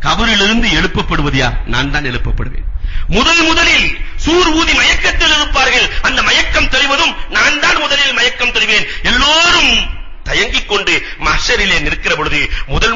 கபரிலிருந்து எழுப்பப்படுவது யார்? நான் தான் எழுப்பப்படுவேன். முதலில் சூர் ஊதி மயக்கத்தில் இருப்பார்கள். அந்த மயக்கம் தெளிவதும் நான் தான் முதலில் மயக்கம் தெளிவேன். எல்லோரும் தயங்கிக் கொண்டு மஹ்ஷரிலே நிற்கிற பொழுது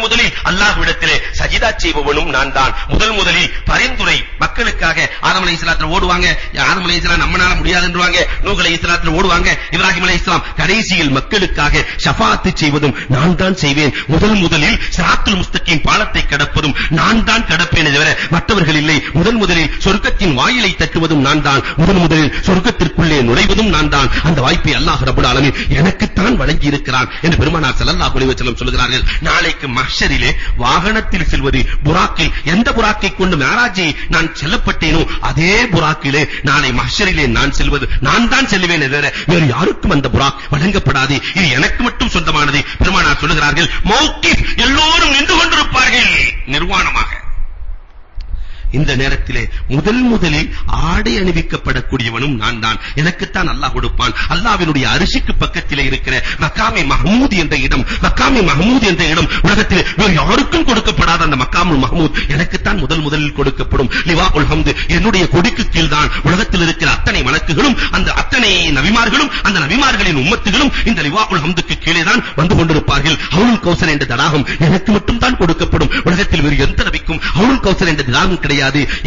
முதலில் அல்லாஹ்விடத்திலே சஜிதா செய்பவனும் நான் தான். முதலில் பரிந்துரை மக்களுக்காக ஆதம் அலைஹிஸ்ஸலாத்துல ஓடுவாங்க. ஆதம் அலைஹிஸ்ஸலாம் நம்மனால முடியாதுன்றுவாங்க. நூஹ் அலைஹிஸ்ஸலாத்துல ஓடுவாங்க. இப்ராஹிம் அலைஹிஸ்ஸலாம் கடைசியில் மக்களுக்காக ஷஃபாஅத் செய்வதும் நான் தான் செய்வேன். முதலில் சிராத்துல் முஸ்தகீம் பாலத்தை கடப்பதும் நான் தான் கடப்பேனே தவிர மற்றவர்கள் இல்லை. முதலில் சொர்க்கத்தின் வாயிலை தட்டுவதும் நான் தான். முதலில் சொர்க்கத்திற்குள்ளே நுழைவதும் நான் தான். அந்த வாய்ப்பை அல்லாஹ் ரப்பல் ஆலமீன் எனக்குத்தான் வழங்கி இருக்கிறான் என்று பெருமானார் ஸல்லல்லாஹு அலைஹி வஸல்லம் சொல்கிறார்கள். நாளைக்கு மஹ்ஷரிலே வாகனத்தில் செல்வது புராக்கில், எந்த புராக்கை கொண்டு மிஅராஜை நான் செல்லப்பட்டேனோ அதே புராக்கிலே நாளை மஹ்ஷரிலே நான் செல்வது நான் தான் செல்வேன் என்ற வேறு யாருக்கும் அந்த புராக் வழங்கப்படாது. இது எனக்கு மட்டும் சொந்தமானது. பெருமானார் சொல்கிறார்கள், மௌகிஃப் எல்லோரும் நின்று கொண்டிருப்பார்கள் நிர்வாணமாக. இந்த நேரத்திலே முதலில் ஆடை அணிவிக்கப்படக்கூடியவனும் நான் தான். எனக்குத்தான் அல்லாஹ் கொடுப்பான். அல்லாஹ்வினுடைய அரிசிக்கு பக்கத்திலே இருக்கிற மக்காமே மஹ்மூத் என்ற இடம் உலகத்தில் வேறு யாருக்கும் கொடுக்கப்படாத அந்த மக்காமுல் மஹ்மூத் எனக்குத்தான் முதலில் கொடுக்கப்படும். லிவாஉல் ஹம்து என்னுடைய கொடிக்கு கீழ் தான் உலகத்தில் இருக்கிற அத்தனை மலக்குகளும் அந்த அத்தனை நபிமார்களும் அந்த நபிமார்களின் உம்மத்துகளும் இந்த லிவாஉல் ஹம்துக்கு கீழே தான் வந்து கொண்டிருப்பார்கள். ஹவுலுல் கௌசர் என்ற தடாகம் எனக்கு மட்டும் தான் கொடுக்கப்படும். உலகத்தில் வேறு எந்த நபிக்கும் ஹவுலுல் கௌசர் என்ற தடாகம் கிடையாது.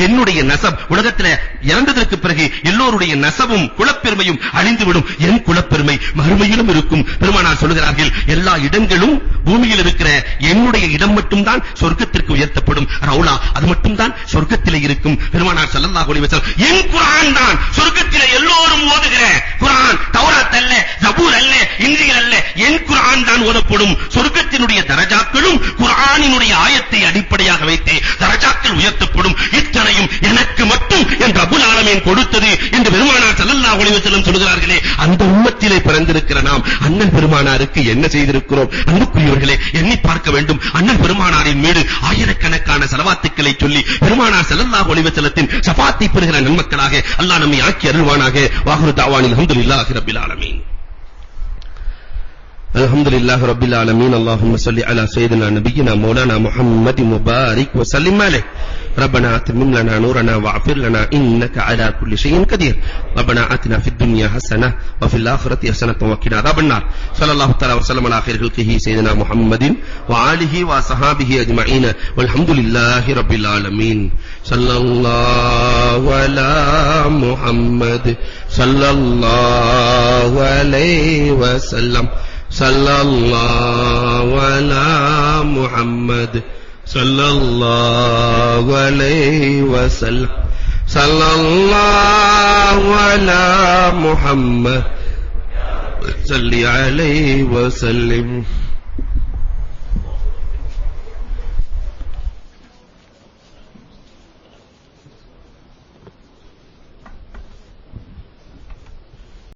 என்னுடைய நஸப் உலகத்தில் இறந்ததற்கு பிறகு எல்லோருடைய நஸபும் குலப்பெருமையும் அழிந்துவிடும். என் குலப்பெருமை மறுமையிலும் இருக்கும். பெருமானார் சொல்கிறார்கள், எல்லா இடங்களும் பூமியில் இருக்கிற என்னுடைய இடம் மட்டும் தான் சொர்க்கத்திற்கு உயர்த்தப்படும். ரவுலா அது மட்டும் தான் சொர்க்கத்திலே இருக்கும். பெருமானார் ஸல்லல்லாஹு அலைஹி வஸல்லம், என் குர்ஆன் தான் சொர்க்கத்திலே எல்லோரும் ஓதுகிற குர்ஆன். தௌராத் அல்ல, ஜபூர் அல்ல, இன்ஜீல் அல்ல, என் குர்ஆன் தான் ஓதப்படும். சொர்க்கத்தினுடைய தரஜாக்களும் குர்ஆனினுடைய ஆயத்தை அடிப்படையாக வைத்து தரஜாக்கள் உயர்த்தப்படும். இத்தனையும் எனக்கு மட்டும் என் ரப்புல் ஆலமீன் கொடுத்தது என்று பெருமானார் ஸல்லல்லாஹு அலைஹி வஸல்லம் சொல்கிறார்களே, அந்த உம்மத்திலே பிறந்திருக்கிற நாம் அண்ணன் பெருமானாருக்கு என்ன செய்திருக்கிறோம்? அன்புக்குரியவர்களே, எண்ணி பார்க்க வேண்டும். அண்ணன் பெருமானாரின் மீது ஆயிரக்கணக்கான ஸலவாத்துக்களை சொல்லி பெருமானார் ஸல்லல்லாஹு அலைஹி வஸல்லத்தின் ஷஃபாத்தை பெறுகிற நன்மக்களாக அல்லாஹ் நம்மை ஆக்கி அருள்வானாக. வாஹிரு தஅவானில் அல்ஹம்துலில்லாஹி ரப்பில் ஆலமீன். அல்ஹம்துலில்லாஹி ரப்பில் ஆலமீன். அல்லாஹும்ம ஸல்லி அலா சய்யிதினா நபியினா மௌலானா முஹம்மதின் முபாரிக் வ ஸல்லிம் அலைஹி. ربنا اتمم لنا نورنا واغفر لنا انك على كل شيء قدير. ربنا آتنا في الدنيا حسنة وفي الآخرة حسنة وقنا عذاب النار. صلى الله تعالى وسلم على خير خلقه سيدنا محمد وآله وصحبه أجمعين والحمد لله رب العالمين. صلى الله على محمد صلى الله عليه وسلم. صلى الله على محمد صلى الله عليه وسلم. صلى الله على محمد صل عليه وسلم.